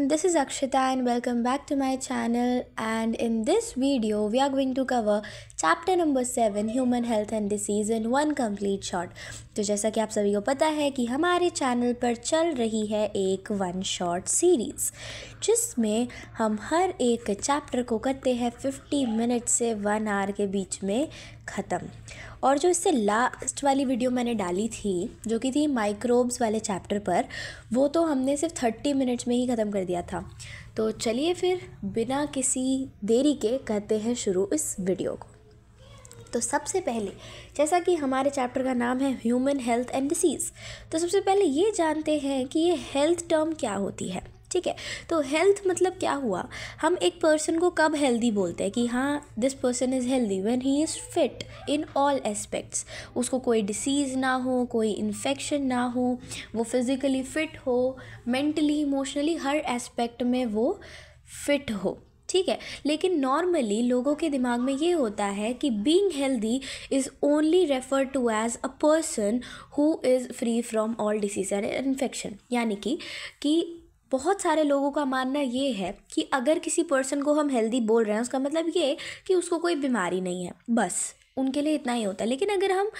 this is Akshita and welcome back to my channel, and in this video we are going to cover chapter number 7 Human Health and Disease in one complete shot। तो जैसा कि आप सभी को पता है कि हमारे चैनल पर चल रही है एक वन शॉट सीरीज़ जिसमें हम हर एक चैप्टर को करते हैं 50 मिनट से 1 आवर के बीच में ख़त्म। और जो इससे लास्ट वाली वीडियो मैंने डाली थी जो कि थी माइक्रोब्स वाले चैप्टर पर, वो तो हमने सिर्फ 30 मिनट्स में ही ख़त्म कर दिया था। तो चलिए फिर बिना किसी देरी के करते हैं शुरू इस वीडियो को। तो सबसे पहले, जैसा कि हमारे चैप्टर का नाम है ह्यूमन हेल्थ एंड डिसीज़, तो सबसे पहले ये जानते हैं कि ये हेल्थ टर्म क्या होती है। ठीक है, तो हेल्थ मतलब क्या हुआ, हम एक पर्सन को कब हेल्दी बोलते हैं कि हाँ this person is healthy when he is fit in all aspects. उसको कोई डिसीज़ ना हो, कोई इन्फेक्शन ना हो, वो फिज़िकली फ़िट हो, मेंटली इमोशनली हर एस्पेक्ट में वो फिट हो। ठीक है, लेकिन नॉर्मली लोगों के दिमाग में ये होता है कि being healthy is only refer to as a person who is free from all disease and infection. यानी कि बहुत सारे लोगों का मानना ये है कि अगर किसी पर्सन को हम हेल्दी बोल रहे हैं उसका मतलब ये कि उसको कोई बीमारी नहीं है, बस उनके लिए इतना ही होता है। लेकिन अगर हम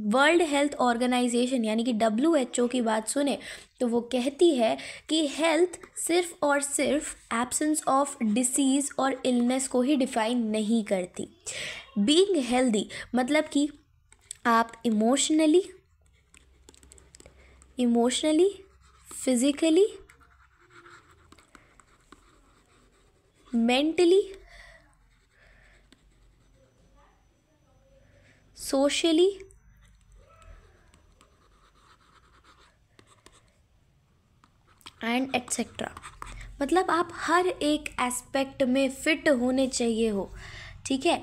वर्ल्ड हेल्थ ऑर्गेनाइजेशन यानी कि WHO की बात सुने तो वो कहती है कि हेल्थ सिर्फ और सिर्फ एब्सेंस ऑफ डिसीज़ और इलनेस को ही डिफ़ाइन नहीं करती। बीइंग हेल्दी मतलब कि आप emotionally, physically, mentally, socially and etcetera, मतलब आप हर एक एस्पेक्ट में फ़िट होने चाहिए हो। ठीक है,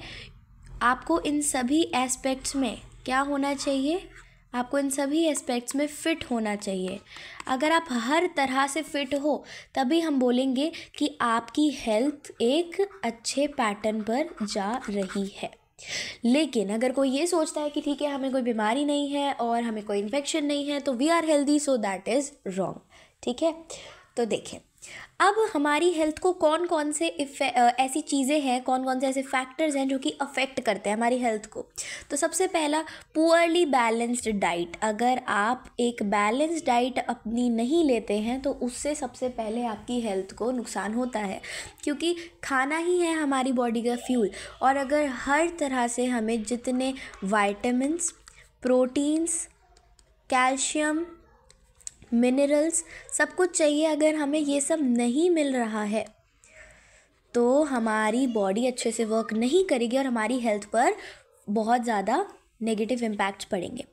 आपको इन सभी एस्पेक्ट्स में क्या होना चाहिए, आपको इन सभी एस्पेक्ट्स में फ़िट होना चाहिए। अगर आप हर तरह से फ़िट हो तभी हम बोलेंगे कि आपकी हेल्थ एक अच्छे पैटर्न पर जा रही है। लेकिन अगर कोई ये सोचता है कि ठीक है हमें कोई बीमारी नहीं है और हमें कोई इन्फेक्शन नहीं है तो we are healthy, so that is wrong. ठीक है, तो देखें अब हमारी हेल्थ को कौन कौन से ऐसी चीज़ें हैं, कौन कौन से ऐसे फैक्टर्स हैं जो कि अफेक्ट करते हैं हमारी हेल्थ को। तो सबसे पहला, पुअरली बैलेंस्ड डाइट। अगर आप एक बैलेंस्ड डाइट अपनी नहीं लेते हैं तो उससे सबसे पहले आपकी हेल्थ को नुकसान होता है, क्योंकि खाना ही है हमारी बॉडी का फ्यूल। और अगर हर तरह से हमें जितने वाइटामिन्स, प्रोटीन्स, कैल्शियम, मिनरल्स सब कुछ चाहिए, अगर हमें ये सब नहीं मिल रहा है तो हमारी बॉडी अच्छे से वर्क नहीं करेगी और हमारी हेल्थ पर बहुत ज़्यादा नेगेटिव इम्पैक्ट्स पड़ेंगे।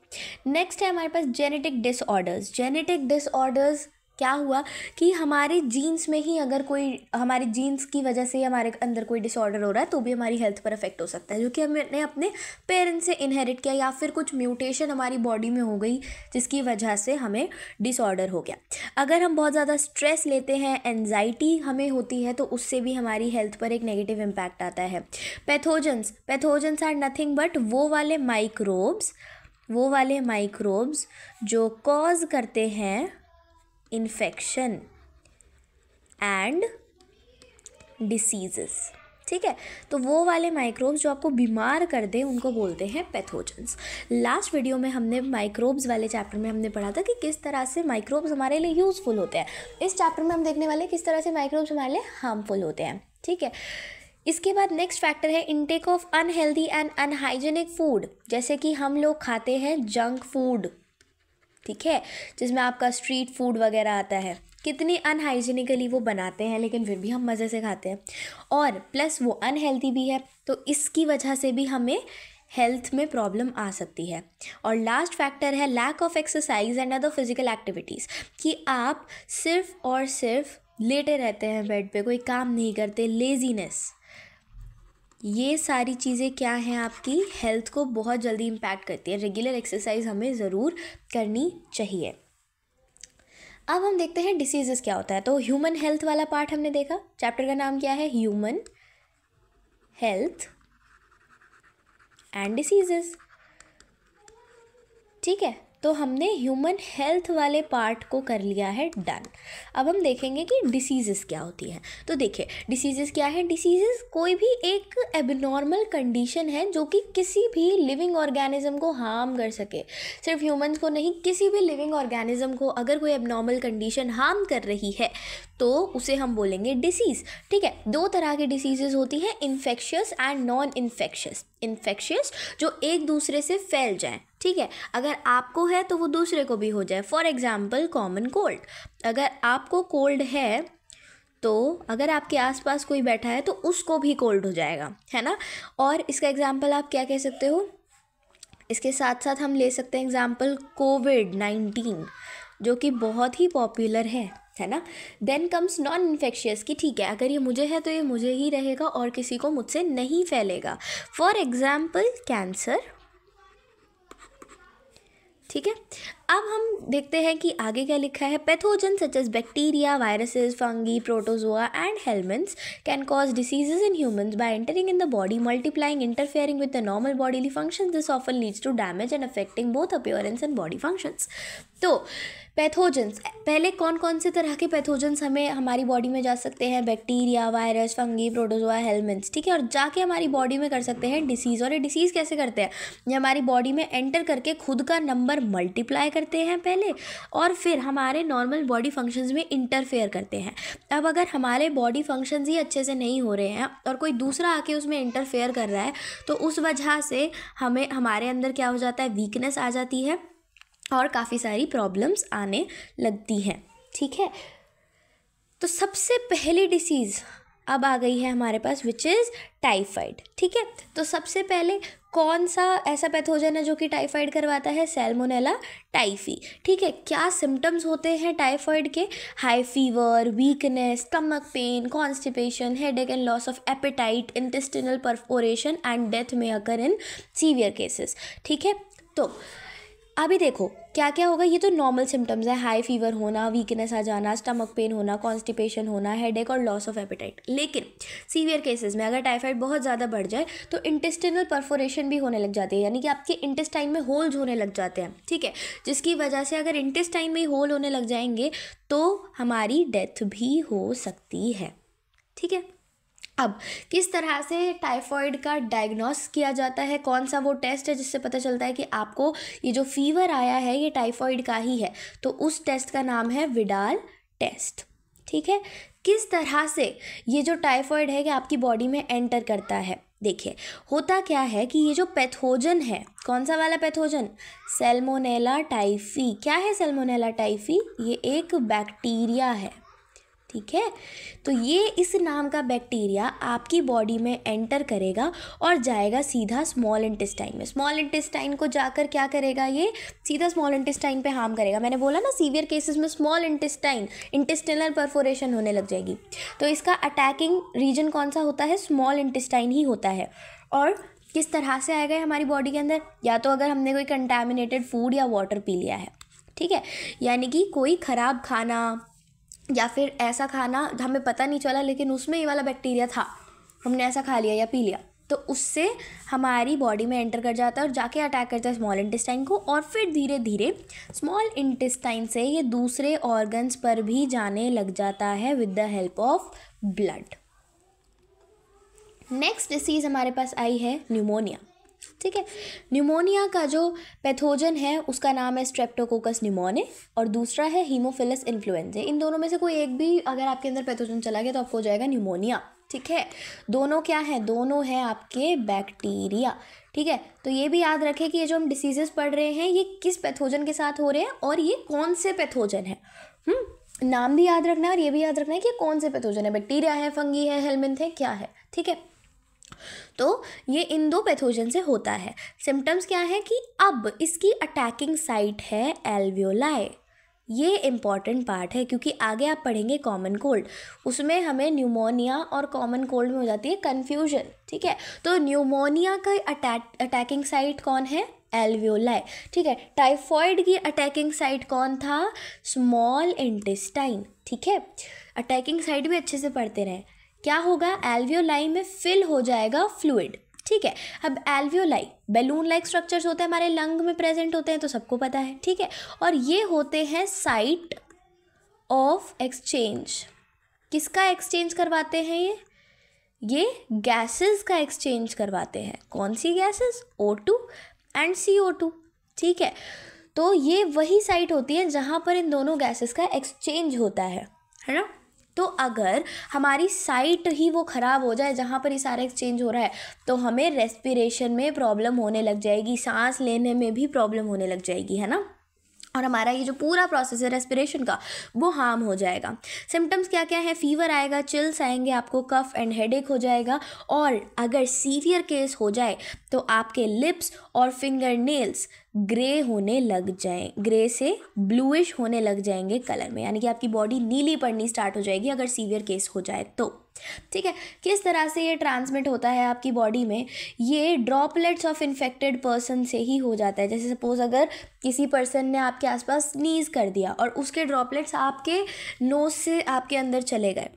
नेक्स्ट है हमारे पास जेनेटिक डिसऑर्डर्स। जेनेटिक डिसऑर्डर्स क्या हुआ कि हमारे जीन्स में ही अगर कोई, हमारे जीन्स की वजह से हमारे अंदर कोई डिसऑर्डर हो रहा है तो भी हमारी हेल्थ पर अफेक्ट हो सकता है, जो कि हमने अपने पेरेंट्स से इनहेरिट किया, या फिर कुछ म्यूटेशन हमारी बॉडी में हो गई जिसकी वजह से हमें डिसऑर्डर हो गया। अगर हम बहुत ज़्यादा स्ट्रेस लेते हैं, एंजाइटी हमें होती है, तो उससे भी हमारी हेल्थ पर एक नेगेटिव इम्पैक्ट आता है। पैथोजेंस आर नथिंग बट वो वाले माइक्रोब्स जो कॉज करते हैं इन्फेक्शन एंड डिसीजेस। ठीक है, तो वो वाले माइक्रोब्स जो आपको बीमार कर दें उनको बोलते हैं पैथोजेंस। लास्ट वीडियो में हमने माइक्रोब्स वाले चैप्टर में हमने पढ़ा था कि किस तरह से माइक्रोब्स हमारे लिए यूज़फुल होते हैं। इस चैप्टर में हम देखने वाले किस तरह से माइक्रोब्स हमारे लिए हार्मफुल होते हैं। ठीक है, इसके बाद नेक्स्ट फैक्टर है intake of unhealthy and unhygienic food. जैसे कि हम लोग खाते हैं जंक फूड, ठीक है, जिसमें आपका स्ट्रीट फूड वगैरह आता है, कितनी अनहाइजीनिकली वो बनाते हैं लेकिन फिर भी हम मज़े से खाते हैं, और प्लस वो अनहेल्दी भी है, तो इसकी वजह से भी हमें हेल्थ में प्रॉब्लम आ सकती है। और लास्ट फैक्टर है lack of exercise and other physical activities, कि आप सिर्फ और सिर्फ लेटे रहते हैं बेड पे, कोई काम नहीं करते, लेजीनेस। ये सारी चीज़ें क्या हैं, आपकी हेल्थ को बहुत जल्दी इम्पैक्ट करती है। रेगुलर एक्सरसाइज हमें ज़रूर करनी चाहिए। अब हम देखते हैं डिसीज़ेस क्या होता है। तो ह्यूमन हेल्थ वाला पार्ट हमने देखा, चैप्टर का नाम क्या है, ह्यूमन हेल्थ एंड डिसीज़ेस। ठीक है, तो हमने ह्यूमन हेल्थ वाले पार्ट को कर लिया है डन। अब हम देखेंगे कि डिसीज़ेस क्या होती हैं। तो देखिए डिसीज़ेस क्या है। डिसीज़ेस कोई भी एक एबनॉर्मल कंडीशन है जो कि किसी भी लिविंग ऑर्गेनिज्म को हार्म कर सके। सिर्फ ह्यूमंस को नहीं, किसी भी लिविंग ऑर्गेनिज्म को अगर कोई एबनॉर्मल कंडीशन हार्म कर रही है तो उसे हम बोलेंगे डिसीज़। ठीक है, दो तरह की डिसीजेज़ होती हैं, infectious and non infectious. Infectious जो एक दूसरे से फैल जाएं, ठीक है, अगर आपको है तो वो दूसरे को भी हो जाए। फॉर एग्जाम्पल कॉमन कोल्ड, अगर आपको कोल्ड है तो अगर आपके आसपास कोई बैठा है तो उसको भी कोल्ड हो जाएगा, है ना। और इसका एग्जाम्पल आप क्या कह सकते हो, इसके साथ साथ हम ले सकते हैं एग्जाम्पल कोविड-19 जो कि बहुत ही पॉपुलर है ना। देन कम्स नॉन इन्फेक्शियस कि ठीक है, अगर ये मुझे है तो ये मुझे ही रहेगा और किसी को मुझसे नहीं फैलेगा। फॉर एग्जाम्पल कैंसर, ठीक है। अब हम देखते हैं कि आगे क्या लिखा है। Pathogen such as bacteria, viruses, fungi, protozoa and helminths can cause diseases in humans by entering in the body, multiplying, interfering with the normal bodily functions. This often leads to damage and affecting both appearance and body functions. तो pathogens, पहले कौन कौन से तरह के pathogens हमें हमारी body में जा सकते हैं, बैक्टीरिया, वायरस, फंगी, प्रोटोजोआ, हेलमिंथ्स, ठीक है, और जाके हमारी बॉडी में कर सकते हैं डिसीज़। और ये डिसीज़ कैसे करते हैं, ये हमारी बॉडी में एंटर करके खुद का नंबर मल्टीप्लाई करते हैं पहले, और फिर हमारे नॉर्मल बॉडी फंक्शंस में इंटरफेयर करते हैं। अब अगर हमारे बॉडी फंक्शंस ही अच्छे से नहीं हो रहे हैं और कोई दूसरा आके उसमें इंटरफेयर कर रहा है तो उस वजह से हमें हमारे अंदर क्या हो जाता है, वीकनेस आ जाती है और काफ़ी सारी प्रॉब्लम्स आने लगती हैं, ठीक है। तो सबसे पहली डिसीज़ अब आ गई है हमारे पास विच इज़ टाइफाइड, ठीक है। तो सबसे पहले कौन सा ऐसा पैथोजन है जो कि टाइफाइड करवाता है, सैल्मोनेला टाइफी, ठीक है। क्या सिम्टम्स होते हैं टाइफाइड के, high fever, weakness, stomach pain, constipation, headache and loss of appetite, intestinal perforation and death में अकर इन सीवियर केसेस, ठीक है। तो अभी देखो क्या क्या होगा, ये तो नॉर्मल सिम्टम्स है, हाई फीवर होना, वीकनेस आ जाना, स्टमक पेन होना, कॉन्स्टिपेशन होना, हेडेक और लॉस ऑफ एपेटाइट। लेकिन सीवियर केसेस में अगर टाइफाइड बहुत ज़्यादा बढ़ जाए तो इंटेस्टिनल परफोरेशन भी होने लग जाती है, यानी कि आपके इंटेस्टाइन में होल्स होने लग जाते हैं, ठीक है, जिसकी वजह से अगर इंटेस्टाइन में होल होने लग जाएंगे तो हमारी डेथ भी हो सकती है, ठीक है। अब किस तरह से टाइफाइड का डायग्नोस किया जाता है, कौन सा वो टेस्ट है जिससे पता चलता है कि आपको ये जो फीवर आया है ये टाइफाइड का ही है, तो उस टेस्ट का नाम है विडाल टेस्ट, ठीक है। किस तरह से ये जो टाइफाइड है कि आपकी बॉडी में एंटर करता है, देखिए होता क्या है कि ये जो पैथोजन है, कौन सा वाला पैथोजन, सैल्मोनेला टाइफी। क्या है सैल्मोनेला टाइफी, ये एक बैक्टीरिया है, ठीक है। तो ये इस नाम का बैक्टीरिया आपकी बॉडी में एंटर करेगा और जाएगा सीधा स्मॉल इंटेस्टाइन में। स्मॉल इंटेस्टाइन को जाकर क्या करेगा, ये सीधा स्मॉल इंटेस्टाइन पे हार्म करेगा। मैंने बोला ना सीवियर केसेस में स्मॉल इंटेस्टाइन, इंटेस्टिनल परफोरेशन होने लग जाएगी, तो इसका अटैकिंग रीजन कौन सा होता है, स्मॉल इंटेस्टाइन ही होता है। और किस तरह से आएगा हमारी बॉडी के अंदर, या तो अगर हमने कोई कंटैमिनेटेड फूड या वाटर पी लिया है, ठीक है, यानी कि कोई ख़राब खाना या फिर ऐसा खाना हमें पता नहीं चला लेकिन उसमें ये वाला बैक्टीरिया था, हमने ऐसा खा लिया या पी लिया, तो उससे हमारी बॉडी में एंटर कर जाता है और जाके अटैक करता है स्मॉल इंटेस्टाइन को, और फिर धीरे धीरे स्मॉल इंटेस्टाइन से ये दूसरे ऑर्गन्स पर भी जाने लग जाता है with the help of blood. Next disease हमारे पास आई है न्यूमोनिया, ठीक है। न्यूमोनिया का जो पैथोजन है उसका नाम है स्ट्रेप्टोकोकस न्यूमोनिया और दूसरा है हीमोफिलस इन्फ्लुएंजा। इन दोनों में से कोई एक भी अगर आपके अंदर पैथोजन चला गया तो आपको हो जाएगा न्यूमोनिया, ठीक है। दोनों क्या है, दोनों हैं आपके बैक्टीरिया, ठीक है। तो ये भी याद रखें कि ये जो हम डिसीजेस पढ़ रहे हैं ये किस पैथोजन के साथ हो रहे हैं और ये कौन से पैथोजन है। नाम भी याद रखना है और ये भी याद रखना है कि कौन से पैथोजन है, बैक्टीरिया है, फंगी है, हेलमिंथ है, क्या है, ठीक है। तो ये इन दो पैथोजन से होता है। सिम्टम्स क्या है कि अब इसकी अटैकिंग साइट है एल्वियोलाई। ये इम्पॉर्टेंट पार्ट है क्योंकि आगे आप पढ़ेंगे कॉमन कोल्ड, उसमें हमें न्यूमोनिया और कॉमन कोल्ड में हो जाती है कन्फ्यूजन, ठीक है। तो न्यूमोनिया का अटैकिंग साइट कौन है, एल्वियोलाई, ठीक है। टाइफाइड की अटैकिंग साइट कौन था, स्मॉल इंटेस्टाइन, ठीक है। अटैकिंग साइट भी अच्छे से पढ़ते रहें। क्या होगा, एल्वियोलाई में फिल हो जाएगा फ्लूइड, ठीक है। अब एल्वियोलाई बैलून लाइक स्ट्रक्चर्स होते हैं, हमारे लंग में प्रेजेंट होते हैं, तो सबको पता है, ठीक है। और ये होते हैं साइट ऑफ एक्सचेंज। किसका एक्सचेंज करवाते हैं ये गैसेस का एक्सचेंज करवाते हैं। कौन सी गैसेस? O2 एंड CO2, ठीक है। तो ये वही साइट होती है जहाँ पर इन दोनों गैसेस का एक्सचेंज होता है ना। तो अगर हमारी साइट ही वो ख़राब हो जाए जहाँ पर ये सारा एक्सचेंज हो रहा है, तो हमें रेस्पिरेशन में प्रॉब्लम होने लग जाएगी, सांस लेने में भी प्रॉब्लम होने लग जाएगी, है ना। और हमारा ये जो पूरा प्रोसेस है रेस्पिरेशन का वो हार्म हो जाएगा। सिम्टम्स क्या क्या है? फीवर आएगा, चिल्स आएंगे, आपको कफ एंड हेडेक हो जाएगा, और अगर सीवियर केस हो जाए तो आपके लिप्स और फिंगर नेल्स ग्रे होने लग जाएं, ग्रे से ब्लूइश होने लग जाएंगे कलर में, यानी कि आपकी बॉडी नीली पड़नी स्टार्ट हो जाएगी अगर सीवियर केस हो जाए तो, ठीक है। किस तरह से ये ट्रांसमिट होता है आपकी बॉडी में? ये ड्रॉपलेट्स ऑफ इन्फेक्टेड पर्सन से ही हो जाता है। जैसे सपोज अगर किसी पर्सन ने आपके आसपास स्नीज कर दिया और उसके ड्रॉपलेट्स आपके नोज से आपके अंदर चले गए,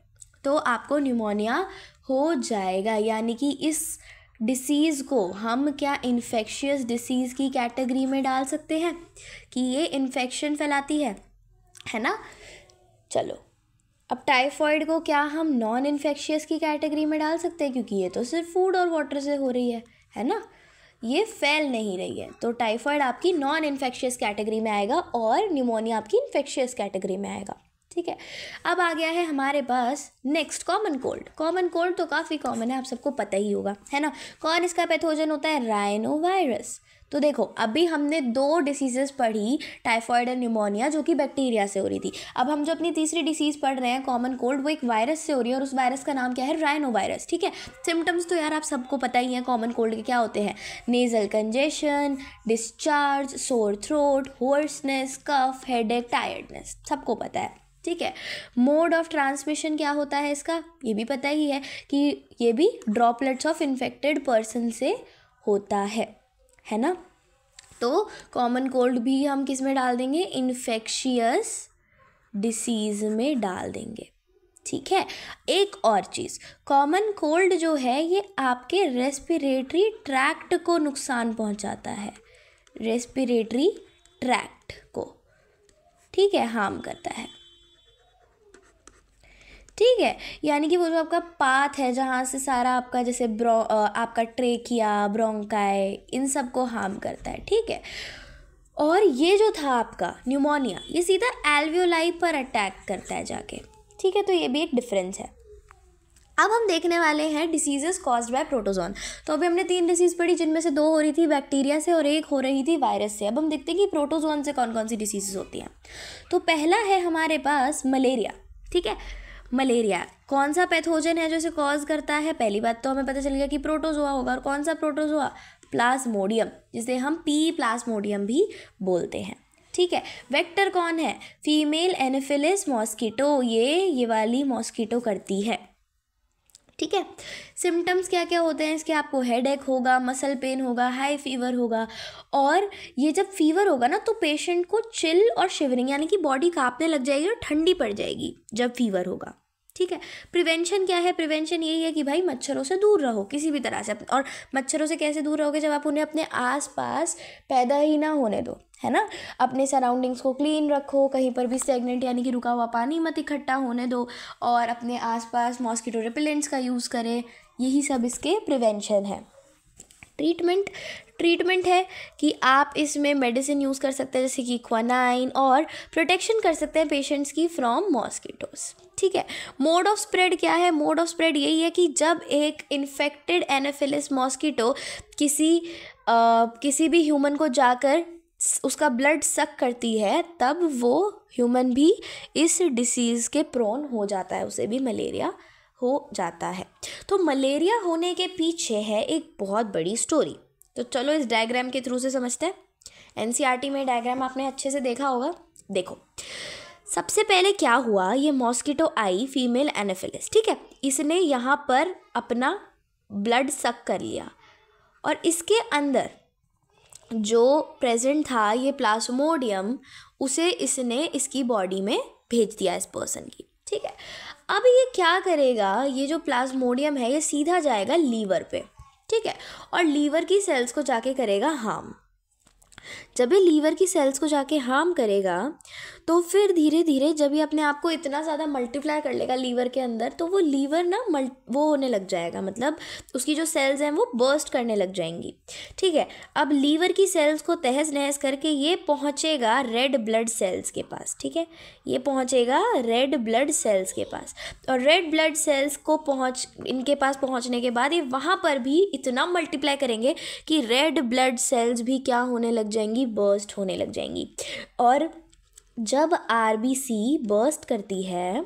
तो आपको न्यूमोनिया हो जाएगा। यानी कि इस डिसीज़ को हम क्या इन्फेक्शियस डिसीज़ की कैटेगरी में डाल सकते हैं कि ये इन्फेक्शन फैलाती है ना। चलो, अब टाइफॉइड को क्या हम नॉन इन्फेक्शियस की कैटेगरी में डाल सकते हैं, क्योंकि ये तो सिर्फ फूड और वाटर से हो रही है ना, ये फैल नहीं रही है। तो टाइफॉइड आपकी नॉन इन्फेक्शियस कैटेगरी में आएगा और न्यूमोनिया आपकी इन्फेक्शियस कैटेगरी में आएगा, ठीक है। अब आ गया है हमारे पास next common cold. Common cold तो काफ़ी कॉमन है, आप सबको पता ही होगा, है ना। कौन इसका पैथोजन होता है? राइनोवायरस। तो देखो, अभी हमने 2 डिसीजेस पढ़ी, टाइफॉइड और न्यूमोनिया, जो कि बैक्टीरिया से हो रही थी। अब हम जो अपनी तीसरी डिसीज़ पढ़ रहे हैं कॉमन कोल्ड, वो एक वायरस से हो रही है, और उस वायरस का नाम क्या है? राइनोवायरस, ठीक है। सिम्टम्स तो यार आप सबको पता ही हैं कॉमन कोल्ड के क्या होते हैं। Nasal congestion, discharge, sore throat, hoarseness, cough, headache, tiredness, सबको पता है, ठीक है। मोड ऑफ ट्रांसमिशन क्या होता है इसका? ये भी पता ही है कि ये भी ड्रॉपलेट्स ऑफ इन्फेक्टेड पर्सन से होता है ना। तो कॉमन कोल्ड भी हम किस में डाल देंगे? इन्फेक्शियस डिसीज़ में डाल देंगे, ठीक है। एक और चीज़, कॉमन कोल्ड जो है ये आपके रेस्पिरेटरी ट्रैक्ट को नुकसान पहुंचाता है, रेस्पिरेटरी ट्रैक्ट को, ठीक है, हार्म करता है, ठीक है। यानी कि वो जो आपका पाथ है जहाँ से सारा आपका जैसे आपका ट्रेकिया, ब्रोंकाई, इन सब को हार्म करता है, ठीक है। और ये जो था आपका न्यूमोनिया, ये सीधा एल्वियोलाई पर अटैक करता है जाके, ठीक है। तो ये भी एक डिफरेंस है। अब हम देखने वाले हैं डिसीजेस कॉज्ड बाय प्रोटोजोन। तो अभी हमने 3 डिसीज़ पढ़ी, जिनमें से 2 हो रही थी बैक्टीरिया से और 1 हो रही थी वायरस से। अब हम देखते हैं कि प्रोटोजोन से कौन कौन सी डिसीजेस होती हैं। तो पहला है हमारे पास मलेरिया, ठीक है। मलेरिया कौन सा पैथोजन है जो इसे कॉज करता है? पहली बात तो हमें पता चल गया कि प्रोटोजोआ होगा। और कौन सा प्रोटोजोआ? प्लाज्मोडियम, जिसे हम पी प्लाज्मोडियम भी बोलते हैं, ठीक है। वेक्टर कौन है? फीमेल एनोफिलिस मॉस्किटो, ये वाली मॉस्किटो करती है, ठीक है। सिम्टम्स क्या क्या होते हैं इसके? आपको हेडेक होगा, मसल पेन होगा, हाई फीवर होगा। और ये जब फीवर होगा ना, तो पेशेंट को चिल और शिवरिंग, यानी कि बॉडी कांपने लग जाएगी और ठंडी पड़ जाएगी जब फीवर होगा, ठीक है। प्रिवेंशन क्या है? प्रिवेंशन यही है कि भाई मच्छरों से दूर रहो किसी भी तरह से। और मच्छरों से कैसे दूर रहोगे? जब आप उन्हें अपने आसपास पैदा ही ना होने दो, है ना। अपने सराउंडिंग्स को क्लीन रखो, कहीं पर भी स्टेगनेंट यानी कि रुका हुआ पानी मत इकट्ठा होने दो, और अपने आसपास मॉस्किटो रिपेलेंट्स का यूज़ करें। यही सब इसके प्रिवेंशन है। ट्रीटमेंट है कि आप इसमें मेडिसिन यूज़ कर सकते हैं, जैसे कि क्वानाइन, और प्रोटेक्शन कर सकते हैं पेशेंट्स की फ्रॉम मॉस्किटोस, ठीक है। मोड ऑफ स्प्रेड क्या है? मोड ऑफ स्प्रेड यही है कि जब एक इन्फेक्टेड एनोफिलिस मॉस्किटो किसी भी ह्यूमन को जाकर उसका ब्लड सक करती है, तब वो ह्यूमन भी इस डिसीज़ के प्रोन हो जाता है, उसे भी मलेरिया हो जाता है। तो मलेरिया होने के पीछे है एक बहुत बड़ी स्टोरी। तो चलो इस डायग्राम के थ्रू से समझते हैं। एनसीईआरटी में डायग्राम आपने अच्छे से देखा होगा। देखो, सबसे पहले क्या हुआ, ये मॉस्किटो आई, फीमेल एनोफिलिस, ठीक है। इसने यहाँ पर अपना ब्लड सक कर लिया, और इसके अंदर जो प्रेजेंट था ये प्लाज्मोडियम, उसे इसने इसकी बॉडी में भेज दिया इस पर्सन की, ठीक है। अब ये क्या करेगा? ये जो प्लाज्मोडियम है ये सीधा जाएगा लीवर पे, ठीक है, और लीवर की सेल्स को जाके करेगा हार्म। जब ये लीवर की सेल्स को जाके हार्म करेगा तो फिर धीरे धीरे जब ये अपने आप को इतना ज़्यादा मल्टीप्लाई कर लेगा लीवर के अंदर, तो वो लीवर ना वो होने लग जाएगा, मतलब उसकी जो सेल्स हैं वो बर्स्ट करने लग जाएंगी। ठीक है, अब लीवर की सेल्स को तहस नहस करके ये पहुँचेगा रेड ब्लड सेल्स के पास। ठीक है, ये पहुँचेगा रेड ब्लड सेल्स के पास, और रेड ब्लड सेल्स को इनके पास पहुँचने के बाद ये वहाँ पर भी इतना मल्टीप्लाई करेंगे कि रेड ब्लड सेल्स भी क्या होने लग जाएंगी, बर्स्ट होने लग जाएंगी। और जब आरबीसी बर्स्ट करती है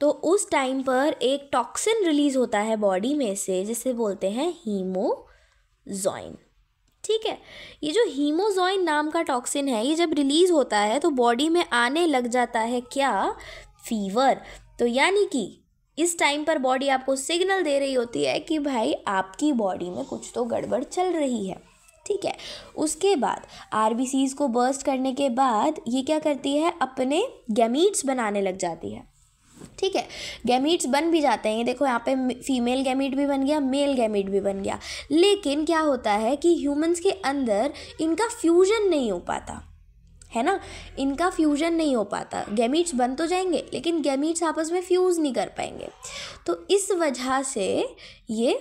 तो उस टाइम पर एक टॉक्सिन रिलीज होता है बॉडी में से, जिसे बोलते हैं हीमोजॉइन। ठीक है, ये जो हीमोजॉइन नाम का टॉक्सिन है, ये जब रिलीज होता है तो बॉडी में आने लग जाता है क्या, फीवर। तो यानी कि इस टाइम पर बॉडी आपको सिग्नल दे रही होती है कि भाई आपकी बॉडी में कुछ तो गड़बड़ चल रही है। ठीक है, उसके बाद आरबीसीज को बर्स्ट करने के बाद ये क्या करती है, अपने गैमीट्स बनाने लग जाती है। ठीक है, गैमीट्स बन भी जाते हैं, ये देखो यहाँ पे फीमेल गैमीट भी बन गया, मेल गैमीट भी बन गया। लेकिन क्या होता है कि ह्यूमंस के अंदर इनका फ्यूजन नहीं हो पाता है ना, इनका फ्यूजन नहीं हो पाता। गैमीट्स बन तो जाएंगे लेकिन गैमीट्स आपस में फ्यूज़ नहीं कर पाएंगे, तो इस वजह से ये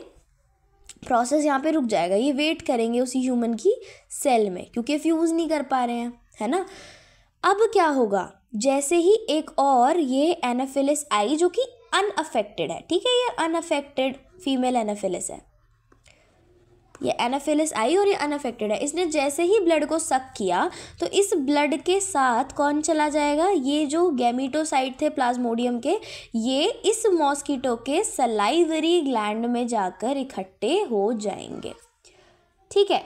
प्रोसेस यहाँ पे रुक जाएगा। ये वेट करेंगे उसी ह्यूमन की सेल में, क्योंकि फ्यूज़ नहीं कर पा रहे हैं, है ना। अब क्या होगा, जैसे ही एक और ये एनाफिलिस आई जो कि अनअफेक्टेड है। ठीक है, ये अनअफेक्टेड फीमेल एनाफिलिस है, ये एनाफिलिस आई और ये अनअफेक्टेड है। इसने जैसे ही ब्लड को सक किया तो इस ब्लड के साथ कौन चला जाएगा, ये जो गैमीटोसाइट थे प्लाज्मोडियम के, ये इस मॉस्किटो के सलाइवरी ग्लैंड में जाकर इकट्ठे हो जाएंगे। ठीक है,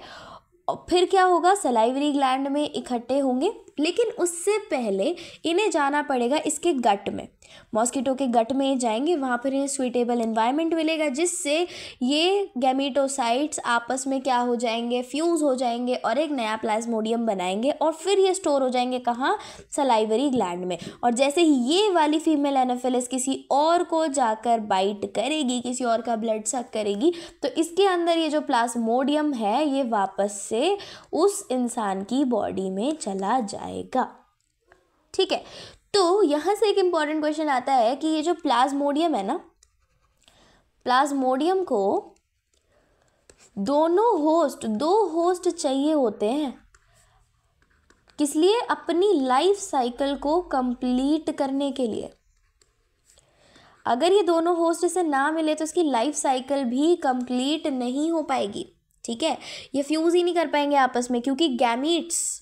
और फिर क्या होगा, सलाइवरी ग्लैंड में इकट्ठे होंगे, लेकिन उससे पहले इन्हें जाना पड़ेगा इसके गट में, मॉस्किटो के गट में जाएंगे। वहाँ पर इन्हें स्वीटेबल एनवायरनमेंट मिलेगा, जिससे ये गैमीटोसाइट्स आपस में क्या हो जाएंगे, फ्यूज़ हो जाएंगे और एक नया प्लाज्मोडियम बनाएंगे, और फिर ये स्टोर हो जाएंगे कहाँ, सलाइवरी ग्लैंड में। और जैसे ही ये वाली फीमेल एनाफिलिस किसी और को जाकर बाइट करेगी, किसी और का ब्लड सक करेगी, तो इसके अंदर ये जो प्लाज्मोडियम है ये वापस से उस इंसान की बॉडी में चला जाएगा। ठीक है, तो यहाँ से एक इम्पॉर्टेंट क्वेश्चन आता है कि ये जो प्लाज्मोडियम है ना, प्लाज्मोडियम को दो होस्ट चाहिए होते हैं, किस लिए, अपनी लाइफ साइकिल को कंप्लीट करने के लिए। अगर ये दोनों होस्ट इसे ना मिले तो इसकी लाइफ साइकिल भी कंप्लीट नहीं हो पाएगी। ठीक है, ये फ्यूज़ ही नहीं कर पाएंगे आपस में, क्योंकि गैमीट्स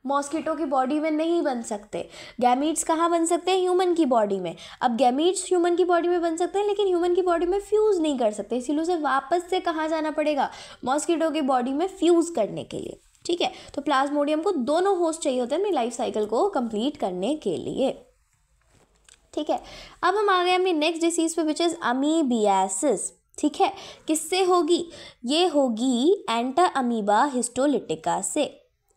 मॉस्किटो की बॉडी में नहीं बन सकते। गैमीट्स कहाँ बन सकते हैं, ह्यूमन की बॉडी में। अब गैमीट्स ह्यूमन की बॉडी में बन सकते हैं लेकिन ह्यूमन की बॉडी में फ्यूज़ नहीं कर सकते, इसीलिए उसे वापस से कहाँ जाना पड़ेगा, मॉस्किटो की बॉडी में फ्यूज़ करने के लिए। ठीक है, तो प्लाज्मोडियम को दोनों होस्ट चाहिए होते हैं अपनी लाइफ साइकिल को कंप्लीट करने के लिए। ठीक है, अब हम आ गए अपनी नेक्स्ट डिसीज पे, विच इज़ अमीबियासिस। ठीक है, किससे होगी, ये होगी एंटा अमीबा हिस्टोलिटिका से।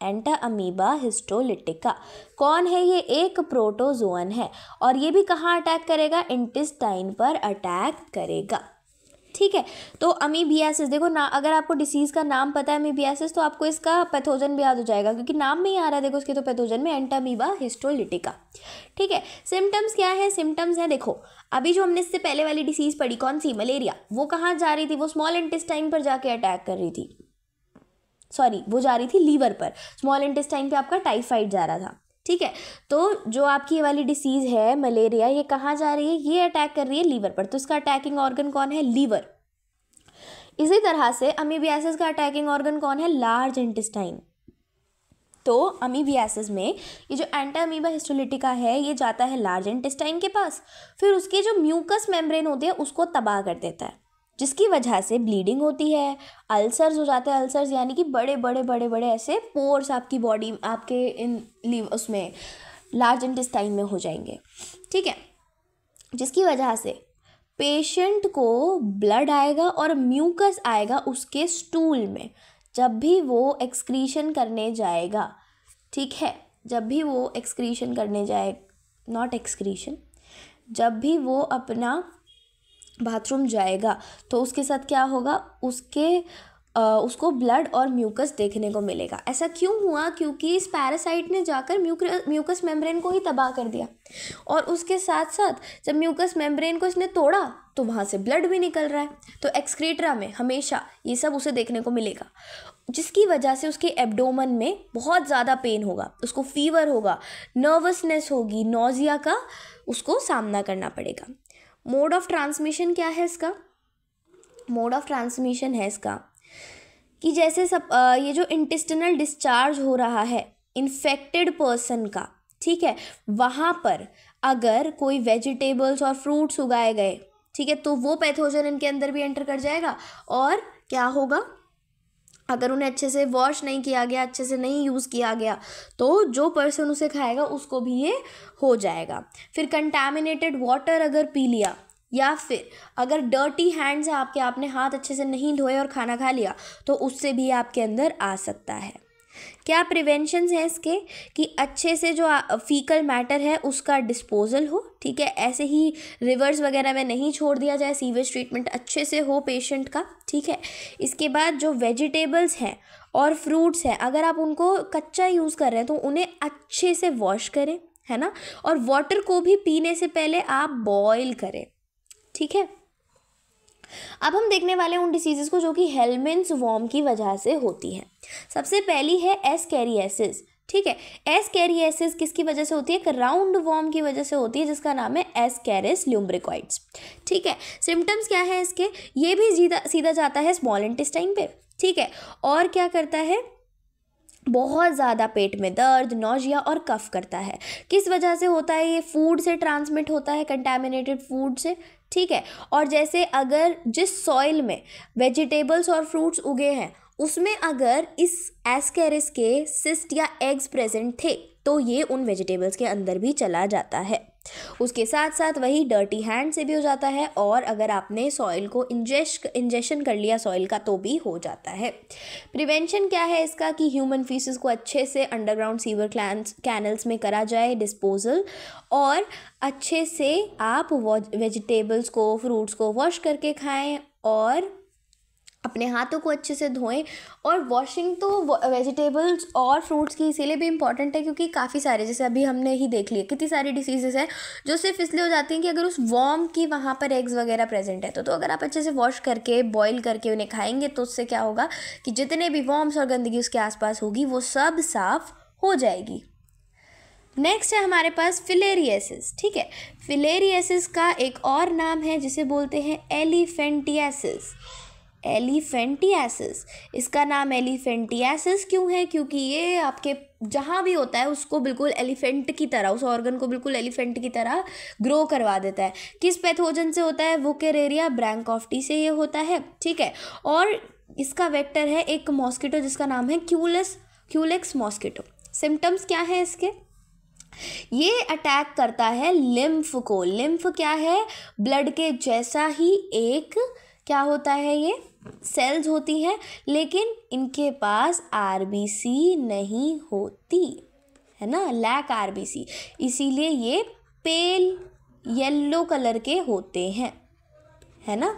एंटा अमीबा हिस्टोलिटिका कौन है, ये एक प्रोटोजोअन है, और ये भी कहाँ अटैक करेगा, इंटेस्टाइन पर अटैक करेगा। ठीक है, तो अमीबियासिस देखो ना, अगर आपको डिसीज़ का नाम पता है अमीबियासिस, तो आपको इसका पैथोजन भी याद हो जाएगा, क्योंकि नाम में ही आ रहा है देखो इसके तो पैथोजन में, एंटा अमीबा हिस्टोलिटिका। ठीक है, सिम्टम्स क्या है, सिम्टम्स है देखो, अभी जो हमने इससे पहले वाली डिसीज़ पढ़ी कौन सी, मलेरिया, वो कहाँ जा रही थी, वो स्मॉल इंटेस्टाइन पर जाके अटैक कर रही थी, सॉरी वो जा रही थी लीवर पर, स्मॉल इंटेस्टाइन पे आपका टाइफाइड जा रहा था। ठीक है, तो जो आपकी ये वाली डिसीज़ है मलेरिया, ये कहाँ जा रही है, ये अटैक कर रही है लीवर पर, तो इसका अटैकिंग ऑर्गन कौन है, लीवर। इसी तरह से अमीबियासिस का अटैकिंग ऑर्गन कौन है, लार्ज इंटेस्टाइन। तो अमीबियासिस में ये जो एंटा अमीबा हिस्टोलिटिका है ये जाता है लार्ज इंटेस्टाइन के पास, फिर उसके जो म्यूकस मेम्ब्रेन होते हैं उसको तबाह कर देता है, जिसकी वजह से ब्लीडिंग होती है, अल्सर्स हो जाते हैं। अल्सर्स यानी कि बड़े बड़े ऐसे पोर्स आपकी बॉडी आपके इन उसमें लार्ज इंटेस्टाइन में हो जाएंगे। ठीक है, जिसकी वजह से पेशेंट को ब्लड आएगा और म्यूकस आएगा उसके स्टूल में, जब भी वो एक्सक्रीशन करने जाएगा। ठीक है, जब भी वो एक्सक्रीशन करने जाए, नॉट एक्सक्रीशन, जब भी वो अपना बाथरूम जाएगा तो उसके साथ क्या होगा, उसको ब्लड और म्यूकस देखने को मिलेगा। ऐसा क्यों हुआ? क्योंकि इस पैरासाइट ने जाकर म्यूकस मेम्ब्रेन को ही तबाह कर दिया, और उसके साथ साथ जब म्यूकस मेम्ब्रेन को इसने तोड़ा तो वहाँ से ब्लड भी निकल रहा है, तो एक्सक्रीटरा में हमेशा ये सब उसे देखने को मिलेगा, जिसकी वजह से उसके एब्डोमन में बहुत ज़्यादा पेन होगा, उसको फीवर होगा, नर्वसनेस होगी, नोजिया का उसको सामना करना पड़ेगा। मोड ऑफ ट्रांसमिशन क्या है इसका? मोड ऑफ ट्रांसमिशन है इसका कि जैसे ये जो इंटेस्टिनल डिस्चार्ज हो रहा है इन्फेक्टेड पर्सन का, ठीक है, वहाँ पर अगर कोई वेजिटेबल्स और फ्रूट्स उगाए गए, ठीक है, तो वो पैथोजन इनके अंदर भी एंटर कर जाएगा, और क्या होगा, अगर उन्हें अच्छे से वॉश नहीं किया गया, अच्छे से नहीं यूज़ किया गया, तो जो पर्सन उसे खाएगा उसको भी ये हो जाएगा। फिर कंटामिनेटेड वाटर अगर पी लिया, या फिर अगर डर्टी हैंड्स है आपके, आपने हाथ अच्छे से नहीं धोए और खाना खा लिया, तो उससे भी आपके अंदर आ सकता है। क्या प्रिवेंशंस हैं इसके? कि अच्छे से जो फीकल मैटर है उसका डिस्पोजल हो, ठीक है, ऐसे ही रिवर्स वगैरह में नहीं छोड़ दिया जाए, सीवेज ट्रीटमेंट अच्छे से हो पेशेंट का, ठीक है। इसके बाद जो वेजिटेबल्स हैं और फ्रूट्स हैं, अगर आप उनको कच्चा यूज़ कर रहे हैं तो उन्हें अच्छे से वॉश करें, है ना, और वाटर को भी पीने से पहले आप बॉयल करें, ठीक है। अब हम देखने वाले उन डिसीजेस को जो कि हेलमिन्स वॉर्म की वजह से होती हैं। सबसे पहली है एस्कैरियासिस, ठीक है। एस्कैरियासिस किसकी वजह से होती है? एक राउंड वॉर्म की वजह से होती है जिसका नाम है एस्कैरिस ल्यूम्ब्रिकॉइड्स, ठीक है। सिम्टम्स क्या है इसके? ये भी सीधा जाता है स्मॉल इंटेस्टाइन पे, ठीक है, और क्या करता है, बहुत ज़्यादा पेट में दर्द, नौजिया और कफ करता है। किस वजह से होता है? ये फूड से ट्रांसमिट होता है, कंटामिनेटेड फूड से, ठीक है। और जैसे अगर जिस सॉइल में वेजिटेबल्स और फ्रूट्स उगे हैं उसमें अगर इस एस्कैरिस के सिस्ट या एग्स प्रेजेंट थे तो ये उन वेजिटेबल्स के अंदर भी चला जाता है। उसके साथ साथ वही डर्टी हैंड से भी हो जाता है, और अगर आपने सॉइल को इंजेक्शन कर लिया सॉइल का तो भी हो जाता है। प्रिवेंशन क्या है इसका? कि ह्यूमन फीसेस को अच्छे से अंडरग्राउंड सीवर कैनल्स में करा जाए डिस्पोजल, और अच्छे से आप वेजिटेबल्स को, फ्रूट्स को वॉश करके खाएं, और अपने हाथों को अच्छे से धोएं। और वॉशिंग तो वेजिटेबल्स और फ्रूट्स की इसीलिए भी इम्पॉर्टेंट है क्योंकि काफ़ी सारे, जैसे अभी हमने ही देख लिया, कितनी सारी डिसीजेस हैं जो सिर्फ इसलिए हो जाती हैं कि अगर उस वॉर्म की वहाँ पर एग्स वगैरह प्रेजेंट है। तो अगर आप अच्छे से वॉश करके बॉईल करके उन्हें खाएंगे तो उससे क्या होगा कि जितने भी वॉर्म्स और गंदगी उसके आसपास होगी वो सब साफ हो जाएगी। नेक्स्ट है हमारे पास फिलेरियासिस, ठीक है। फिलेरियासिस का एक और नाम है जिसे बोलते हैं एलिफेंटियासिस। एलिफेंटियासिस, इसका नाम एलिफेंटियासिस क्यों है? क्योंकि ये आपके जहाँ भी होता है उसको बिल्कुल एलिफेंट की तरह, उस ऑर्गन को बिल्कुल एलिफेंट की तरह ग्रो करवा देता है। किस पैथोजन से होता है? वुकेरेरिया ब्रैंकॉफ्टी से ये होता है, ठीक है। और इसका वेक्टर है एक मॉस्किटो जिसका नाम है क्यूलेक्स मॉस्किटो। सिम्टम्स क्या है इसके? ये अटैक करता है लिम्फ को। लिम्फ क्या है? ब्लड के जैसा ही एक क्या होता है, ये सेल्स होती हैं, लेकिन इनके पास आरबीसी नहीं होती है ना, लैक आरबीसी, इसीलिए ये पेल येलो कलर के होते हैं, है ना।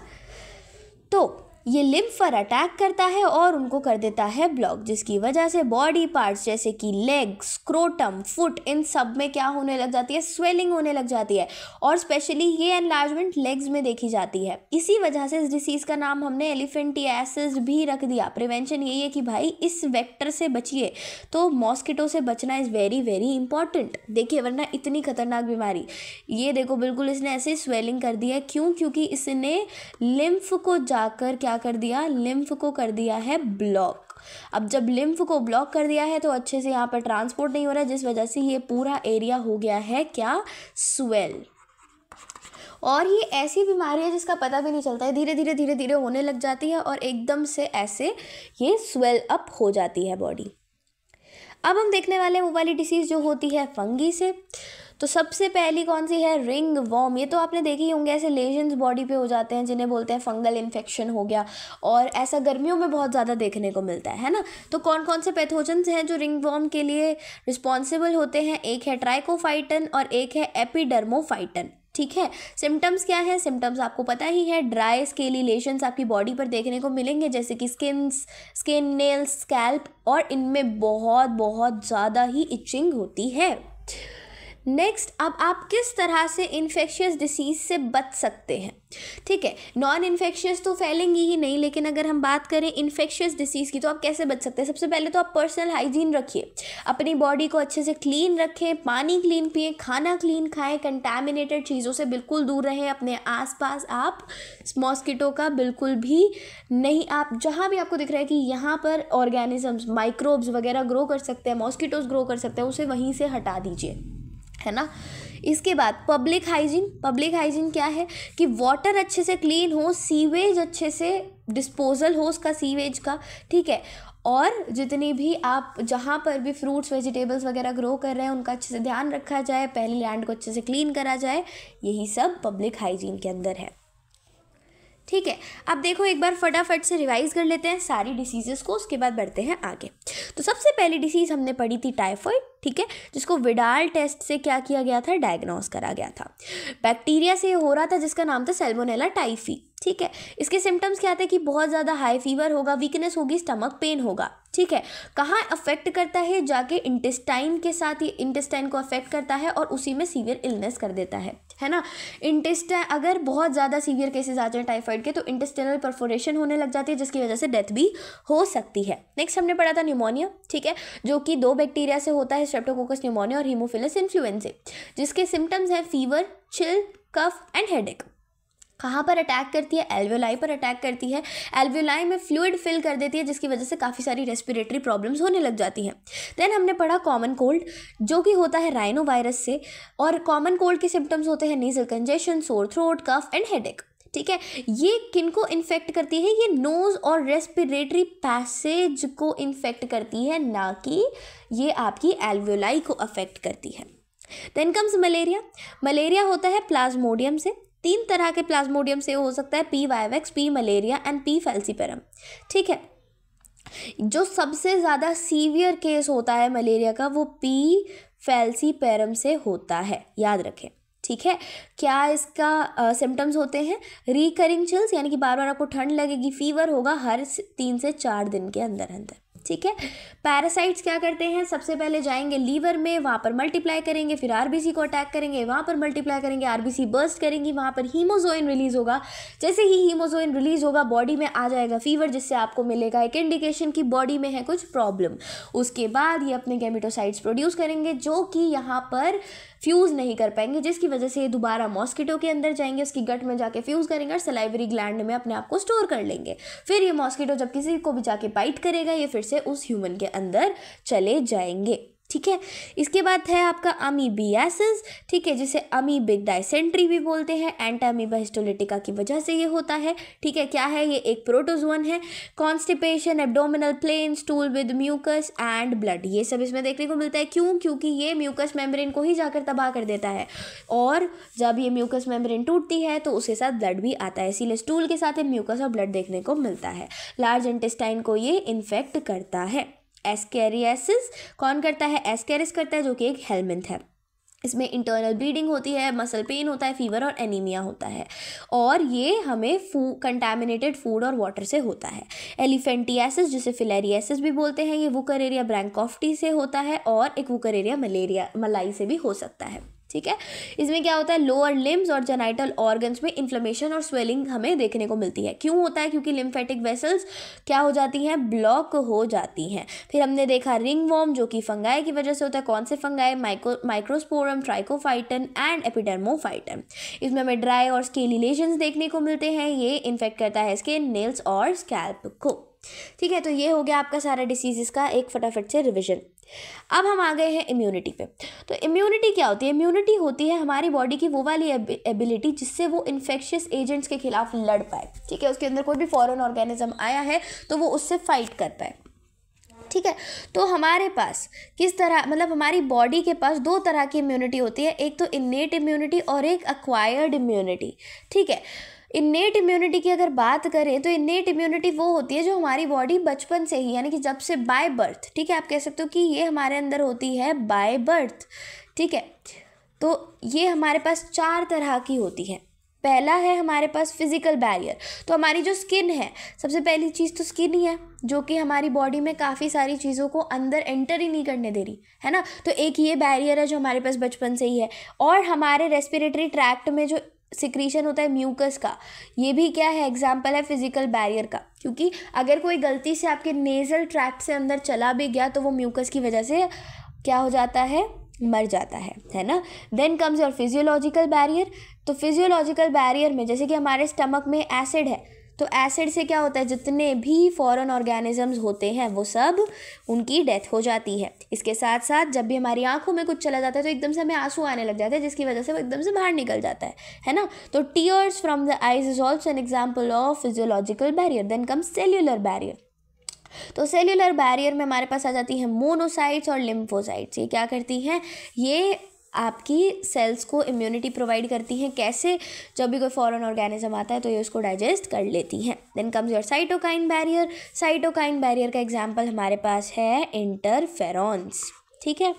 तो ये लिम्फ पर अटैक करता है और उनको कर देता है ब्लॉक, जिसकी वजह से बॉडी पार्ट्स जैसे कि लेग, स्क्रोटम, फुट, इन सब में क्या होने लग जाती है? स्वेलिंग होने लग जाती है, और स्पेशली ये एनलार्जमेंट लेग्स में देखी जाती है। इसी वजह से इस डिसीज़ का नाम हमने एलिफेंटियासिस भी रख दिया। प्रिवेंशन यही है कि भाई इस वेक्टर से बचिए, तो मॉस्किटो से बचना इज़ वेरी वेरी इंपॉर्टेंट। देखिए वरना इतनी खतरनाक बीमारी, ये देखो बिल्कुल इसने ऐसे स्वेलिंग कर दिया है। क्यों? क्योंकि इसने लिम्फ को जाकर क्या कर दिया? लिम्फ को कर दिया है ब्लॉक। अब जब लिम्फ को ब्लॉक कर दिया है तो अच्छे से यहाँ पर ट्रांसपोर्ट नहीं हो रहा है, जिस वजह से ये पूरा एरिया हो गया है क्या? स्वेल। और ये ऐसी बीमारी है जिसका पता भी नहीं चलता है, धीरे धीरे होने लग जाती है और एकदम से ऐसे ये स्वेल अप हो जाती है बॉडी। अब हम देखने वाले हैं वो वाली डिसीज़ जो होती है फंगी से। तो सबसे पहली कौन सी है? Ringworm. ये तो आपने देखे ही होंगे, ऐसे लेजन्स बॉडी पे हो जाते हैं जिन्हें बोलते हैं फंगल इन्फेक्शन हो गया, और ऐसा गर्मियों में बहुत ज़्यादा देखने को मिलता है ना। तो कौन कौन से पैथोजन्स हैं जो रिंग वॉर्म के लिए रिस्पॉन्सिबल होते हैं? एक है ट्राइकोफाइटन और एक है एपिडर्मोफाइटन, ठीक है। सिम्टम्स क्या है, सिम्टम्स आपको पता ही है, ड्राई स्केली लेशंस आपकी बॉडी पर देखने को मिलेंगे, जैसे कि स्किन, नेल्स, स्कैल्प, और इनमें बहुत बहुत ज़्यादा ही इचिंग होती है। नेक्स्ट, अब आप किस तरह से इन्फेक्शियस डिसीज़ से बच सकते हैं। ठीक है, नॉन इन्फेक्शियस तो फैलेंगी ही नहीं, लेकिन अगर हम बात करें इन्फेक्शियस डिसीज़ की तो आप कैसे बच सकते हैं। सबसे पहले तो आप पर्सनल हाइजीन रखिए, अपनी बॉडी को अच्छे से क्लीन रखें, पानी क्लीन पिएं, खाना क्लीन खाएं, कंटामिनेटेड चीज़ों से बिल्कुल दूर रहें। अपने आसपास आप मॉस्किटो का बिल्कुल भी नहीं, आप जहाँ भी आपको दिख रहा है कि यहाँ पर ऑर्गेनिजम्स, माइक्रोब्स वगैरह ग्रो कर सकते हैं, मॉस्किटोज ग्रो कर सकते हैं, उसे वहीं से हटा दीजिए, है ना। इसके बाद पब्लिक हाइजीन क्या है कि वाटर अच्छे से क्लीन हो, सीवेज अच्छे से डिस्पोजल हो उसका, सीवेज का, ठीक है। और जितनी भी आप जहाँ पर भी फ्रूट्स वेजिटेबल्स वगैरह ग्रो कर रहे हैं उनका अच्छे से ध्यान रखा जाए, पहले लैंड को अच्छे से क्लीन करा जाए, यही सब पब्लिक हाइजीन के अंदर है। ठीक है, अब देखो एक बार फटाफट से रिवाइज कर लेते हैं सारी डिसीज़ेस को, उसके बाद बढ़ते हैं आगे। तो सबसे पहली डिसीज़ हमने पढ़ी थी टाइफॉइड, ठीक है, जिसको विडाल टेस्ट से क्या किया गया था, डायग्नोस करा गया था। बैक्टीरिया से हो रहा था जिसका नाम था सैल्मोनेला टाइफी, ठीक है। इसके सिम्टम्स क्या थे कि बहुत ज़्यादा हाई फीवर होगा, वीकनेस होगी, स्टमक पेन होगा, ठीक है। कहाँ अफेक्ट करता है, जाके इंटेस्टाइन के साथ, ही इंटेस्टाइन को अफेक्ट करता है और उसी में सीवियर इलनेस कर देता है ना। इंटेस्टाइन, अगर बहुत ज़्यादा सीवियर केसेस आ जाए टाइफाइड के तो इंटेस्टाइनल परफोरेशन होने लग जाती है, जिसकी वजह से डेथ भी हो सकती है। नेक्स्ट हमने पढ़ा था न्यूमोनिया, ठीक है, जो कि 2 बैक्टीरिया से होता है, स्ट्रेप्टोकोकस न्यूमोनिया और हीमोफिलस इन्फ्लुएंजा, जिसके सिम्टम्स हैं fever, chill, cough and headache. कहाँ पर अटैक करती है, एल्वेलाई पर अटैक करती है, एल्वेलाई में फ्लूइड फिल कर देती है, जिसकी वजह से काफ़ी सारी रेस्पिरेटरी प्रॉब्लम्स होने लग जाती हैं। देन हमने पढ़ा कॉमन कोल्ड, जो कि होता है राइनो वायरस से, और कॉमन कोल्ड के सिम्टम्स होते हैं nasal congestion, sore throat, cough and headache, ठीक है। ये किनको इन्फेक्ट करती है, ये नोज और रेस्पिरेटरी पैसेज को इन्फेक्ट करती है, ना कि ये आपकी एल्वेलाई को अफेक्ट करती है। देन कम्स मलेरिया होता है प्लाज्मोडियम से, 3 तरह के प्लाज्मोडियम से हो सकता है, P vivax, P malaria and P falciparum, ठीक है। जो सबसे ज़्यादा सीवियर केस होता है मलेरिया का वो पी फैल्सीपेरम से होता है, याद रखें, ठीक है। क्या इसका सिम्टम्स होते हैं, रिकरिंग चिल्स, यानी कि बार बार आपको ठंड लगेगी, फीवर होगा हर 3 से 4 दिन के अंदर, ठीक है। पैरासाइट्स क्या करते हैं, सबसे पहले जाएंगे लीवर में, वहाँ पर मल्टीप्लाई करेंगे, फिर आरबीसी को अटैक करेंगे, वहाँ पर मल्टीप्लाई करेंगे, आरबीसी बर्स्ट करेंगी, वहाँ पर हीमोजोइन रिलीज होगा। जैसे ही हीमोजोइन रिलीज होगा बॉडी में आ जाएगा फीवर, जिससे आपको मिलेगा एक इंडिकेशन कि बॉडी में है कुछ प्रॉब्लम। उसके बाद ये अपने गैमेटोसाइट्स प्रोड्यूस करेंगे, जो कि यहाँ पर फ्यूज़ नहीं कर पाएंगे, जिसकी वजह से ये दोबारा मॉस्किटो के अंदर जाएंगे, उसकी गट में जाके फ्यूज़ करेंगे और सलाइवरी ग्लैंड में अपने आप को स्टोर कर लेंगे। फिर ये मॉस्किटो जब किसी को भी जाके बाइट करेगा, ये फिर से उस ह्यूमन के अंदर चले जाएंगे, ठीक है। इसके बाद है आपका अमीबियासिस, ठीक है, जिसे अमीबिक डायसेंट्री भी बोलते हैं, एंटामीबा हिस्टोलिटिका की वजह से ये होता है, ठीक है। क्या है ये, एक प्रोटोजोन है। Constipation, abdominal pain, stool with mucus and blood, ये सब इसमें देखने को मिलता है। क्यों, क्योंकि ये म्यूकस मेम्ब्रेन को ही जाकर तबाह कर देता है, और जब ये म्यूकस मेम्ब्रेन टूटती है तो उसके साथ ब्लड भी आता है, इसीलिए स्टूल के साथ म्यूकस और ब्लड देखने को मिलता है। लार्ज इंटेस्टाइन को ये इन्फेक्ट करता है। एस्केरियासिस कौन करता है, एस्केरिस करता है, जो कि एक हेलमिंथ है। इसमें इंटरनल ब्लीडिंग होती है, मसल पेन होता है, फीवर और एनीमिया होता है, और ये हमें कंटामिनेटेड फूड और वाटर से होता है। एलिफेंटियासिस, जिसे फिलेरियासिस भी बोलते हैं, ये वुकरेरिया ब्रैंकोफ्टी से होता है, और एक वुकरेरिया मलाई से भी हो सकता है, ठीक है। इसमें क्या होता है, लोअर लिम्स और जेनाइटल ऑर्गन्स में इन्फ्लेमेशन और स्वेलिंग हमें देखने को मिलती है। क्यों होता है, क्योंकि लिम्फेटिक वेसल्स क्या हो जाती हैं, ब्लॉक हो जाती हैं। फिर हमने देखा रिंग वॉर्म, जो कि फंगाई की वजह से होता है। कौन से fungi, microsporum, trichophyton and Epidermophyton. इसमें हमें ड्राई और स्केली लेशंस देखने को मिलते हैं, ये इन्फेक्ट करता है स्किन, नेल्स और स्कैल्प को, ठीक है। तो ये हो गया आपका सारा डिसीजेस का एक फटाफट से रिविजन। अब हम आ गए हैं इम्यूनिटी पे। तो इम्यूनिटी क्या होती है, इम्यूनिटी होती है हमारी बॉडी की वो वाली एबिलिटी जिससे वो इन्फेक्शियस एजेंट्स के खिलाफ लड़ पाए, ठीक है। उसके अंदर कोई भी फॉरेन ऑर्गेनिज्म आया है तो वो उससे फाइट कर पाए, ठीक है। तो हमारे पास किस तरह, मतलब हमारी बॉडी के पास 2 तरह की इम्यूनिटी होती है, एक तो इन्नेट इम्यूनिटी और एक एक्वायर्ड इम्यूनिटी, ठीक है। इन्नेट इम्यूनिटी की अगर बात करें तो इन्नेट इम्यूनिटी वो होती है जो हमारी बॉडी बचपन से ही, यानी कि जब से बाय बर्थ, ठीक है, आप कह सकते हो कि ये हमारे अंदर होती है बाय बर्थ, ठीक है। तो ये हमारे पास 4 तरह की होती है। पहला है हमारे पास फिजिकल बैरियर। तो हमारी जो स्किन है, सबसे पहली चीज़ तो स्किन ही है, जो कि हमारी बॉडी में काफ़ी सारी चीज़ों को अंदर एंटर ही नहीं करने दे रही है ना। तो एक ये बैरियर है जो हमारे पास बचपन से ही है। और हमारे रेस्पिरेटरी ट्रैक्ट में जो सिक्रीशन होता है म्यूकस का, ये भी क्या है, एग्जाम्पल है फिजिकल बैरियर का। क्योंकि अगर कोई गलती से आपके नेजल ट्रैक्ट से अंदर चला भी गया तो वो म्यूकस की वजह से क्या हो जाता है, मर जाता है ना। Then comes your physiological barrier. तो फिजियोलॉजिकल बैरियर में जैसे कि हमारे स्टमक में एसिड है, तो एसिड से क्या होता है, जितने भी फॉरेन ऑर्गेनिजम्स होते हैं वो सब उनकी डेथ हो जाती है। इसके साथ साथ जब भी हमारी आंखों में कुछ चला जाता है तो एकदम से हमें आंसू आने लग जाते हैं, जिसकी वजह से वो एकदम से बाहर निकल जाता है ना। तो tears from the eyes is also an example of physiological barrier. Then comes cellular barrier. तो सेल्यूलर बैरियर में हमारे पास आ जाती है मोनोसाइट्स और लिम्फोसाइट्स। ये क्या करती हैं, ये आपकी सेल्स को इम्यूनिटी प्रोवाइड करती हैं। कैसे, जब भी कोई फॉरेन ऑर्गेनिज्म आता है तो ये उसको डाइजेस्ट कर लेती हैं। Then comes your cytokine barrier. Cytokine barrier का एग्जाम्पल हमारे पास है इंटरफेरॉन्स। ठीक है,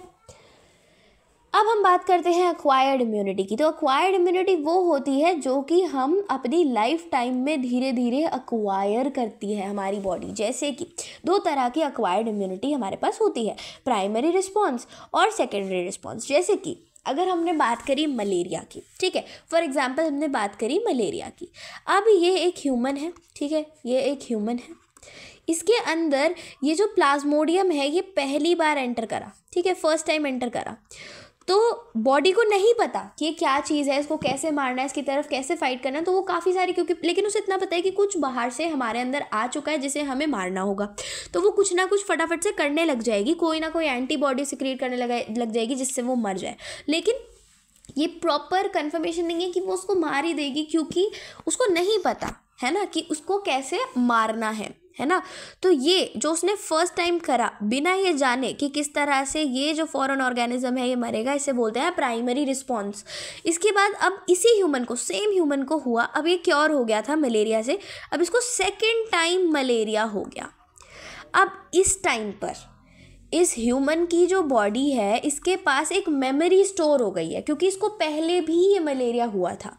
अब हम बात करते हैं अक्वायर्ड इम्यूनिटी की। तो अक्वायर्ड इम्यूनिटी वो होती है जो कि हम अपनी लाइफ टाइम में धीरे धीरे अक्वायर करती है हमारी बॉडी। जैसे कि 2 तरह की अक्वायर्ड इम्यूनिटी हमारे पास होती है, प्राइमरी रिस्पॉन्स और सेकेंडरी रिस्पॉन्स। जैसे कि अगर हमने बात करी मलेरिया की, ठीक है, फॉर एग्जांपल हमने बात करी मलेरिया की। अब ये एक ह्यूमन है, ठीक है, ये एक ह्यूमन है। इसके अंदर ये जो प्लाज्मोडियम है ये पहली बार एंटर करा, ठीक है, फर्स्ट टाइम एंटर करा। तो बॉडी को नहीं पता कि ये क्या चीज़ है, इसको कैसे मारना है, इसकी तरफ कैसे फाइट करना है। तो वो काफ़ी सारी, क्योंकि लेकिन उसे इतना पता है कि कुछ बाहर से हमारे अंदर आ चुका है जिसे हमें मारना होगा। तो वो कुछ ना कुछ फटाफट से करने लग जाएगी, कोई ना कोई एंटीबॉडी सिक्रिएट करने लग जाएगी जिससे वो मर जाए। लेकिन ये प्रॉपर कंफर्मेशन नहीं है कि वो उसको मार ही देगी, क्योंकि उसको नहीं पता है ना कि उसको कैसे मारना है ना। तो ये जो उसने फर्स्ट टाइम करा बिना ये जाने कि किस तरह से ये जो फॉरेन ऑर्गेनिज्म है ये मरेगा, इसे बोलते हैं प्राइमरी रिस्पॉन्स। इसके बाद अब इसी ह्यूमन को, सेम ह्यूमन को हुआ, अब ये क्योर हो गया था मलेरिया से, अब इसको सेकेंड टाइम मलेरिया हो गया। अब इस टाइम पर इस ह्यूमन की जो बॉडी है इसके पास एक मेमोरी स्टोर हो गई है, क्योंकि इसको पहले भी ये मलेरिया हुआ था।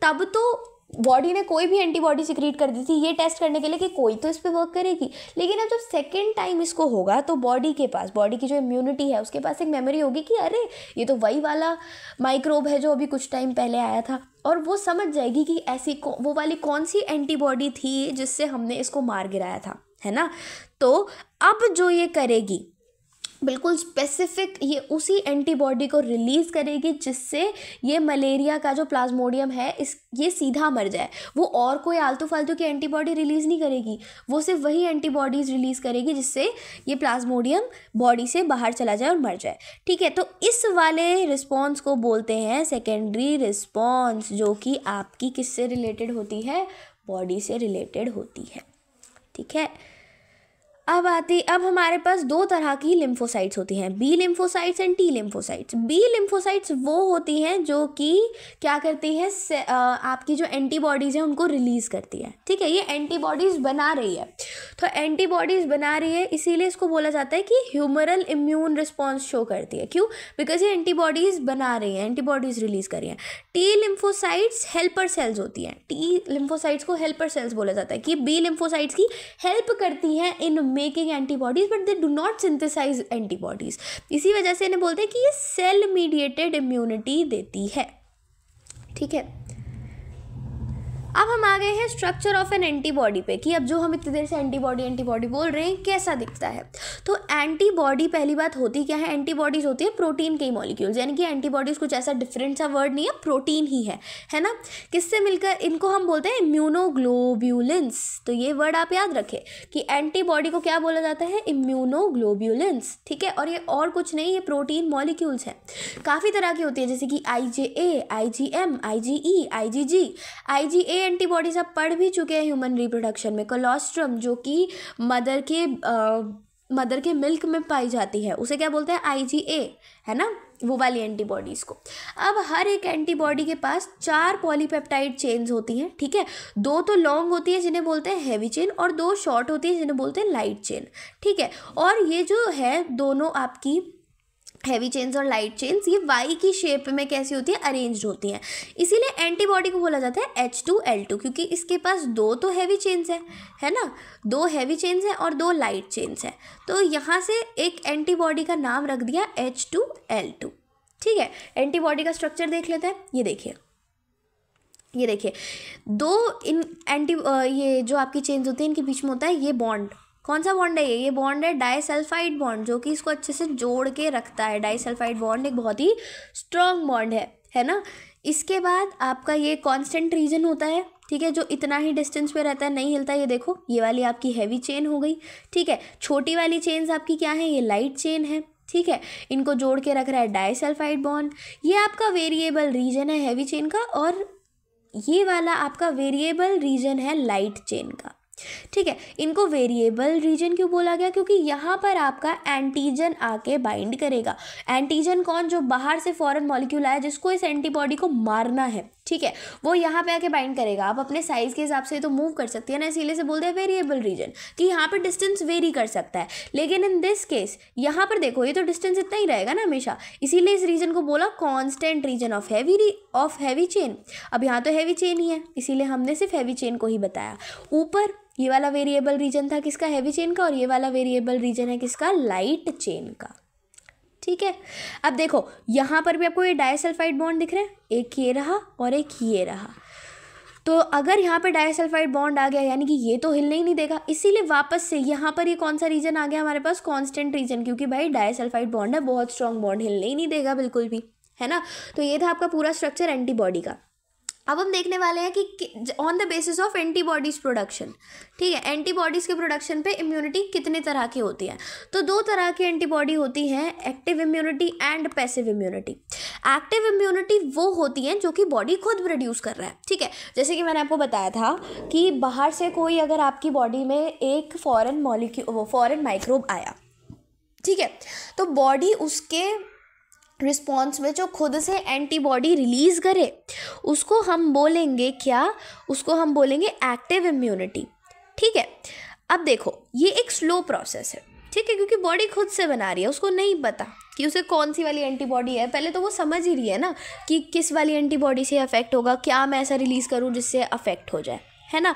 तब तो बॉडी ने कोई भी एंटीबॉडी सिक्रीट कर दी थी ये टेस्ट करने के लिए कि कोई तो इस पर वर्क करेगी। लेकिन अब जब सेकेंड टाइम इसको होगा तो बॉडी के पास, बॉडी की जो इम्यूनिटी है उसके पास एक मेमोरी होगी कि अरे ये तो वही वाला माइक्रोब है जो अभी कुछ टाइम पहले आया था, और वो समझ जाएगी कि ऐसी वो वाली कौन सी एंटीबॉडी थी जिससे हमने इसको मार गिराया था, है ना। तो अब जो ये करेगी बिल्कुल स्पेसिफिक, ये उसी एंटीबॉडी को रिलीज़ करेगी जिससे ये मलेरिया का जो प्लाज्मोडियम है ये सीधा मर जाए। वो और कोई आलतू फालतू की एंटीबॉडी रिलीज़ नहीं करेगी, वो सिर्फ वही एंटीबॉडीज़ रिलीज़ करेगी जिससे ये प्लाज्मोडियम बॉडी से बाहर चला जाए और मर जाए। ठीक है, तो इस वाले रिस्पॉन्स को बोलते हैं सेकेंडरी रिस्पॉन्स, जो कि आपकी किससे रिलेटेड होती है, बॉडी से रिलेटेड होती है। ठीक है, अब हमारे पास 2 तरह की लिम्फोसाइट्स होती हैं, B lymphocytes and T lymphocytes. B lymphocytes वो होती हैं जो कि क्या करती है, आपकी जो एंटीबॉडीज़ हैं उनको रिलीज़ करती है। ठीक है, ये एंटीबॉडीज़ बना रही है, तो एंटीबॉडीज़ बना रही है इसीलिए इसको बोला जाता है कि ह्यूमरल इम्यून रिस्पॉन्स शो करती है। क्यों? बिकॉज ये एंटीबॉडीज़ बना रही हैं, एंटीबॉडीज़ रिलीज़ कर रही हैं। टी लिम्फोसाइट्स हेल्पर सेल्स होती हैं, टी लिम्फोसाइट्स को हेल्पर सेल्स बोला जाता है कि बी लिम्फोसाइट्स की हेल्प करती हैं in making antibodies but they do not synthesise antibodies. इसी वजह से इन्हें बोलते हैं कि ये सेल मीडिएटेड इम्यूनिटी देती है। ठीक है, अब हम आ गए हैं स्ट्रक्चर ऑफ एन एंटीबॉडी पे, कि अब जो हम इतनी देर से एंटीबॉडी बोल रहे हैं कैसा दिखता है। तो एंटीबॉडी पहली बात होती क्या है, एंटीबॉडीज होती है प्रोटीन के मॉलिक्यूल्स, यानी कि एंटीबॉडीज कुछ ऐसा डिफरेंट सा वर्ड नहीं है, प्रोटीन ही है ना। किससे मिलकर, इनको हम बोलते हैं इम्यूनोग्लोब्यूलिन्स। तो ये वर्ड आप याद रखें कि एंटीबॉडी को क्या बोला जाता है, इम्यूनोग्लोब्यूलिन्स। ठीक है, और ये और कुछ नहीं, ये प्रोटीन मॉलिक्यूल्स हैं, काफ़ी तरह की होती है, जैसे कि IgA, IgM, IgE, IgG। IgA antibodies आप पढ़ भी चुके हैं ह्यूमन रिप्रोडक्शन में। कोलोस्ट्रम जो कि मदर के मिल्क में पाई जाती है उसे क्या बोलते हैं, IgA, है ना, वो वाली एंटीबॉडीज को। अब हर एक एंटीबॉडी के पास 4 पॉलीपेप्टाइड चेन्स होती हैं। ठीक है, 2 तो लॉन्ग होती है जिन्हें बोलते हैं हैवी चेन, और 2 शॉर्ट होती है जिन्हें बोलते हैं लाइट चेन। ठीक है, और ये जो है दोनों आपकी हैवी चेन्स और लाइट चेन्स ये वाई की शेप में कैसी होती है, अरेंज्ड होती हैं। इसीलिए एंटीबॉडी को बोला जाता है H2L2, क्योंकि इसके पास दो तो हैवी चेन्स है ना, दो हैवी चेन्स हैं और दो लाइट चेन्स हैं, तो यहाँ से एक एंटीबॉडी का नाम रख दिया H2L2। ठीक है, एंटीबॉडी का स्ट्रक्चर देख लेते हैं। ये देखिए दो ये जो आपकी चेन्स होती हैं इनके बीच में होता है ये बॉन्ड। कौन सा बॉन्ड है ये बॉन्ड है डाइसल्फाइड बॉन्ड, जो कि इसको अच्छे से जोड़ के रखता है। डाइसल्फाइड बॉन्ड एक बहुत ही स्ट्रॉन्ग बॉन्ड है ना। इसके बाद आपका ये कांस्टेंट रीजन होता है, ठीक है, जो इतना ही डिस्टेंस पे रहता है, नहीं हिलता। ये देखो, ये वाली आपकी हैवी चेन हो गई। ठीक है, छोटी वाली चेन्स आपकी क्या है, ये लाइट चेन है। ठीक है, इनको जोड़ के रख रहा है डाइसल्फाइड बॉन्ड। ये आपका वेरिएबल रीजन है हैवी चेन का, और ये वाला आपका वेरिएबल रीजन है लाइट चेन का। ठीक है, इनको वेरिएबल रीजन क्यों बोला गया, क्योंकि यहाँ पर आपका एंटीजन आके बाइंड करेगा। एंटीजन कौन, जो बाहर से फॉरेन मॉलिक्यूल आया जिसको इस एंटीबॉडी को मारना है, ठीक है, वो यहाँ पे आके बाइंड करेगा। आप अपने साइज के हिसाब से तो मूव कर सकती है ना, इसीलिए से बोलते हैं वेरिएबल रीजन, कि यहाँ पर डिस्टेंस वेरी कर सकता है। लेकिन इन दिस केस यहाँ पर देखो, ये तो डिस्टेंस इतना ही रहेगा ना हमेशा, इसीलिए इस रीजन को बोला constant region of heavy chain. अब यहाँ तो हैवी चेन ही है, इसीलिए हमने सिर्फ हैवी चेन को ही बताया। ऊपर ये वाला वेरिएबल रीजन था किसका, हैवी चेन का, और ये वाला वेरिएबल रीजन है किसका, लाइट चेन का। ठीक है, अब देखो यहाँ पर भी आपको ये डाइसल्फाइड बॉन्ड दिख रहा है, एक ये रहा और एक ये रहा। तो अगर यहाँ पे डाइसल्फाइड बॉन्ड आ गया, यानी कि ये तो हिलने ही नहीं देगा, इसीलिए वापस से यहाँ पर ये कौन सा रीजन आ गया हमारे पास, कांस्टेंट रीजन, क्योंकि भाई डाइसल्फाइड बॉन्ड है, बहुत स्ट्रॉन्ग बॉन्ड, हिलने ही नहीं देगा बिल्कुल भी, है ना। तो ये था आपका पूरा स्ट्रक्चर एंटीबॉडी का। अब हम देखने वाले हैं कि on the basis of antibodies production, ठीक है, एंटीबॉडीज़ के प्रोडक्शन पे इम्यूनिटी कितने तरह की होती है। तो दो तरह की एंटीबॉडी होती हैं, active immunity and passive immunity. Active immunity वो होती हैं जो कि बॉडी खुद प्रोड्यूस कर रहा है। ठीक है, जैसे कि मैंने आपको बताया था कि बाहर से कोई अगर आपकी बॉडी में एक फॉरेन माइक्रोब आया, ठीक है, तो बॉडी उसके रिस्पॉन्स में जो खुद से एंटीबॉडी रिलीज़ करे उसको हम बोलेंगे क्या, उसको हम बोलेंगे एक्टिव इम्यूनिटी। ठीक है, अब देखो ये एक स्लो प्रोसेस है, ठीक है, क्योंकि बॉडी खुद से बना रही है, उसको नहीं पता कि उसे कौन सी वाली एंटीबॉडी है। पहले तो वो समझ ही रही है ना कि किस वाली एंटीबॉडी से अफेक्ट होगा, क्या मैं ऐसा रिलीज़ करूँ जिससे अफेक्ट हो जाए, है ना।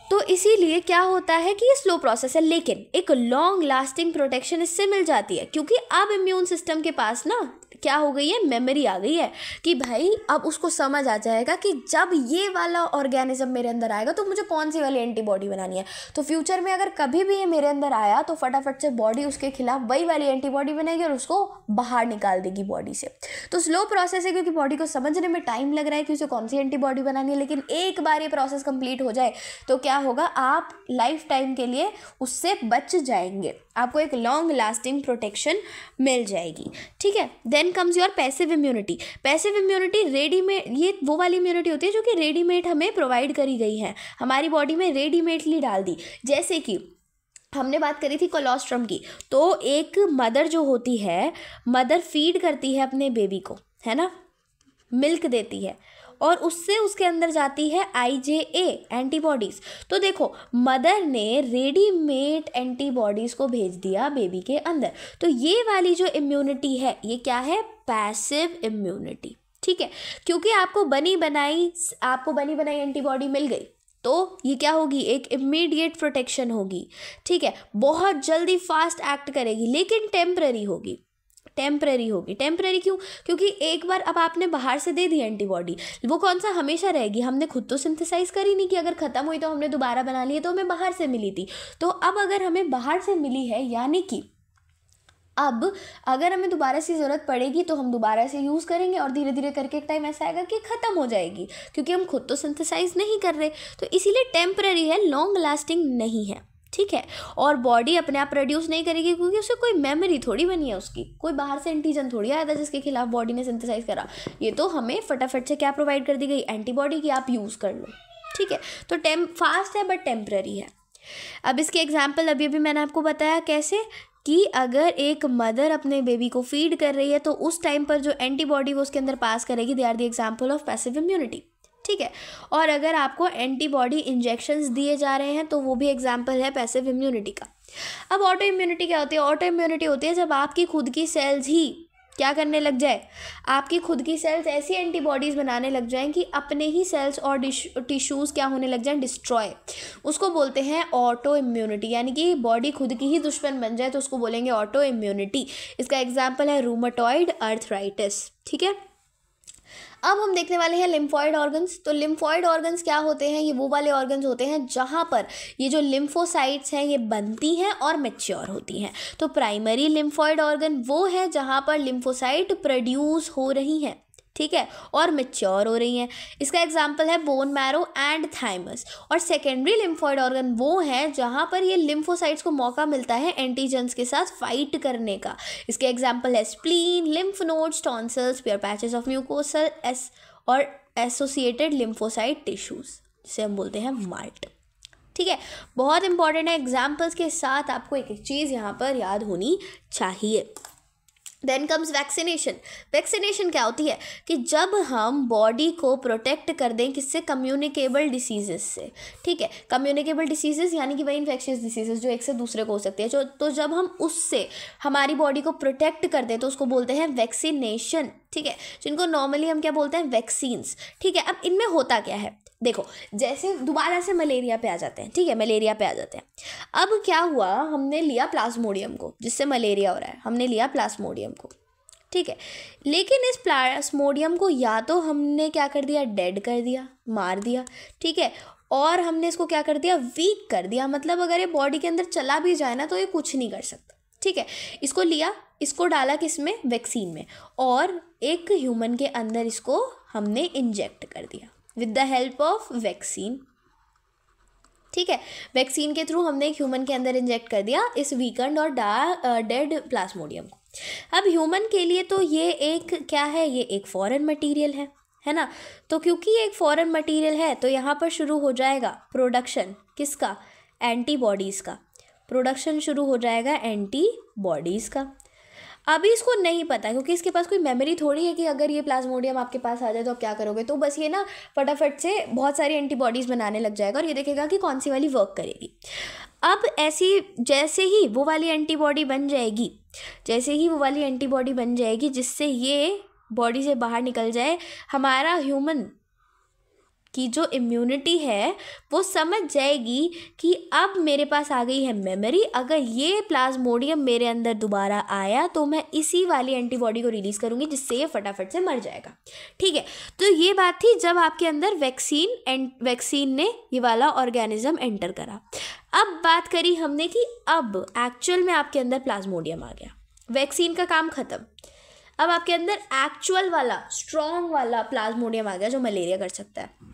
तो इसीलिए क्या होता है कि ये स्लो प्रोसेस है, लेकिन एक लॉन्ग लास्टिंग प्रोटेक्शन इससे मिल जाती है, क्योंकि अब इम्यून सिस्टम के पास ना क्या हो गई है, मेमोरी आ गई है कि भाई अब उसको समझ आ जाएगा कि जब ये वाला ऑर्गेनिज्म मेरे अंदर आएगा तो मुझे कौन सी वाली एंटीबॉडी बनानी है। तो फ्यूचर में अगर कभी भी ये मेरे अंदर आया तो फटाफट से बॉडी उसके खिलाफ वही वाली एंटीबॉडी बनाएगी और उसको बाहर निकाल देगी बॉडी से। तो स्लो प्रोसेस है, क्योंकि बॉडी को समझने में टाइम लग रहा है कि उसे कौन सी एंटीबॉडी बनानी है, लेकिन एक बार ये प्रोसेस कंप्लीट हो जाए तो क्या होगा, आप लाइफ टाइम के लिए उससे बच जाएंगे, आपको एक लॉन्ग लास्टिंग प्रोटेक्शन मिल जाएगी। ठीक है, then comes your passive immunity. Passive immunity readymade, ये वो वाली इम्यूनिटी होती है जो कि रेडीमेड हमें प्रोवाइड करी गई है, हमारी बॉडी में रेडीमेडली डाल दी। जैसे कि हमने बात करी थी कोलोस्ट्रम की, तो एक मदर जो होती है, मदर फीड करती है अपने बेबी को, है ना, मिल्क देती है, और उससे उसके अंदर जाती है IgA एंटीबॉडीज़। तो देखो मदर ने रेडीमेड एंटीबॉडीज़ को भेज दिया बेबी के अंदर। तो ये वाली जो इम्यूनिटी है ये क्या है, पैसिव इम्यूनिटी। ठीक है, क्योंकि आपको बनी बनाई एंटीबॉडी मिल गई तो ये क्या होगी, एक इमीडिएट प्रोटेक्शन होगी। ठीक है, बहुत जल्दी फास्ट एक्ट करेगी, लेकिन टेम्पररी होगी। टेम्पररी क्यों, क्योंकि एक बार अब आपने बाहर से दे दी एंटीबॉडी, वो कौन सा हमेशा रहेगी, हमने खुद तो सिंथेसाइज करी नहीं कि अगर ख़त्म हुई तो हमने दोबारा बना ली है, तो हमें बाहर से मिली थी। तो अब अगर हमें बाहर से मिली है, यानी कि अब अगर हमें दोबारा से ज़रूरत पड़ेगी तो हम दोबारा से यूज़ करेंगे, और धीरे धीरे करके एक टाइम ऐसा आएगा कि ख़त्म हो जाएगी, क्योंकि हम खुद तो सिंथेसाइज नहीं कर रहे। तो इसीलिए टेम्पररी है, लॉन्ग लास्टिंग नहीं है। ठीक है, और बॉडी अपने आप प्रोड्यूस नहीं करेगी, क्योंकि उसे कोई मेमोरी थोड़ी बनी है, उसकी कोई बाहर से एंटीजन थोड़ी आया था जिसके खिलाफ बॉडी ने सिंथेसाइज करा। ये तो हमें फटाफट से क्या प्रोवाइड कर दी गई, एंटीबॉडी की, आप यूज़ कर लो। ठीक है, तो फास्ट है बट टेम्पररी है। अब इसके एग्जाम्पल अभी मैंने आपको बताया कैसे, कि अगर एक मदर अपने बेबी को फीड कर रही है तो उस टाइम पर जो एंटीबॉडी वो उसके अंदर पास करेगी, they are the example of passive immunity. ठीक है, और अगर आपको एंटीबॉडी इंजेक्शंस दिए जा रहे हैं तो वो भी एग्जाम्पल है पैसिव इम्यूनिटी का। अब ऑटो इम्यूनिटी क्या होती है? ऑटो इम्यूनिटी होती है जब आपकी खुद की सेल्स ही क्या करने लग जाए, आपकी खुद की सेल्स ऐसी एंटीबॉडीज़ बनाने लग जाएं कि अपने ही सेल्स और टिश्यूज़ क्या होने लग जाएं, डिस्ट्रॉय। उसको बोलते हैं ऑटो इम्यूनिटी, यानी कि बॉडी खुद की ही दुश्मन बन जाए तो उसको बोलेंगे ऑटो इम्यूनिटी। इसका एग्जाम्पल है रूमेटॉइड आर्थराइटिस। ठीक है, अब हम देखने वाले हैं लिम्फॉइड ऑर्गन्स। तो लिम्फॉइड ऑर्गन्स क्या होते हैं? ये वो वाले ऑर्गन्स होते हैं जहाँ पर ये जो लिम्फोसाइट्स हैं ये बनती हैं और मैच्योर होती हैं। तो प्राइमरी लिम्फॉइड ऑर्गन वो है जहाँ पर लिम्फोसाइट प्रोड्यूस हो रही हैं, ठीक है, और मैच्योर हो रही हैं। इसका एग्जाम्पल है बोन मैरो एंड थाइमस। और सेकेंडरी लिम्फॉइड ऑर्गन वो है जहाँ पर ये लिम्फोसाइट्स को मौका मिलता है एंटीजेंस के साथ फाइट करने का। इसके एग्जाम्पल है spleen, lymph nodes, tonsils, pure patches of mucosal और एसोसिएटेड लिम्फोसाइट टिश्यूज, जिसे हम बोलते हैं माल्ट। ठीक है, बहुत इंपॉर्टेंट है। एग्जाम्पल्स के साथ आपको एक एक चीज़ यहाँ पर याद होनी चाहिए। Then comes vaccination. वैक्सीनेशन क्या होती है कि जब हम बॉडी को प्रोटेक्ट कर दें किससे? कम्युनिकेबल डिसीजेस से। ठीक है, कम्युनिकेबल डिसीजेस यानी कि वही इन्फेक्शियस डिसीजेस जो एक से दूसरे को हो सकती है। तो जब हम उससे हमारी बॉडी को प्रोटेक्ट कर दें तो उसको बोलते हैं वैक्सीनेशन। ठीक है, जिनको नॉर्मली हम क्या बोलते हैं? वैक्सीन्स। ठीक है, अब इनमें होता क्या है? देखो, जैसे दोबारा से मलेरिया पे आ जाते हैं। ठीक है, मलेरिया पे आ जाते हैं। अब क्या हुआ, हमने लिया प्लाज्मोडियम को, जिससे मलेरिया हो रहा है, हमने लिया प्लाज्मोडियम को। ठीक है, लेकिन इस प्लाज्मोडियम को या तो हमने क्या कर दिया? डेड कर दिया, मार दिया। ठीक है, और हमने इसको क्या कर दिया? वीक कर दिया। मतलब अगर ये बॉडी के अंदर चला भी जाए ना तो ये कुछ नहीं कर सकता। ठीक है, इसको लिया, इसको डाला किस में? वैक्सीन में, और एक ह्यूमन के अंदर इसको हमने इंजेक्ट कर दिया with the help of vaccine. ठीक है, वैक्सीन के थ्रू हमने एक ह्यूमन के अंदर इंजेक्ट कर दिया इस वीकेंड और डेड प्लाज्मोडियम को। अब ह्यूमन के लिए तो ये एक क्या है? ये एक फॉरेन मटेरियल है ना। तो क्योंकि ये एक फॉरेन मटेरियल है तो यहाँ पर शुरू हो जाएगा प्रोडक्शन किसका? एंटीबॉडीज़ का। प्रोडक्शन शुरू हो जाएगा एंटीबॉडीज़ का। अभी इसको नहीं पता क्योंकि इसके पास कोई मेमोरी थोड़ी है कि अगर ये प्लाज्मोडियम आपके पास आ जाए तो आप क्या करोगे। तो बस ये ना फटाफट से बहुत सारी एंटीबॉडीज़ बनाने लग जाएगा और ये देखेगा कि कौन सी वाली वर्क करेगी। अब ऐसी जैसे ही वो वाली एंटीबॉडी बन जाएगी, जिससे ये बॉडी से बाहर निकल जाए, हमारा ह्यूमन की जो इम्यूनिटी है वो समझ जाएगी कि अब मेरे पास आ गई है मेमोरी। अगर ये प्लाज्मोडियम मेरे अंदर दोबारा आया तो मैं इसी वाली एंटीबॉडी को रिलीज़ करूँगी जिससे ये फटाफट से मर जाएगा। ठीक है, तो ये बात थी जब आपके अंदर वैक्सीन ने ये वाला ऑर्गेनिज्म एंटर करा। अब बात करी हमने कि अब एक्चुअल में आपके अंदर प्लाज्मोडियम आ गया, वैक्सीन का काम ख़त्म। अब आपके अंदर एक्चुअल वाला स्ट्रॉन्ग वाला प्लाज्मोडियम आ गया जो मलेरिया कर सकता है।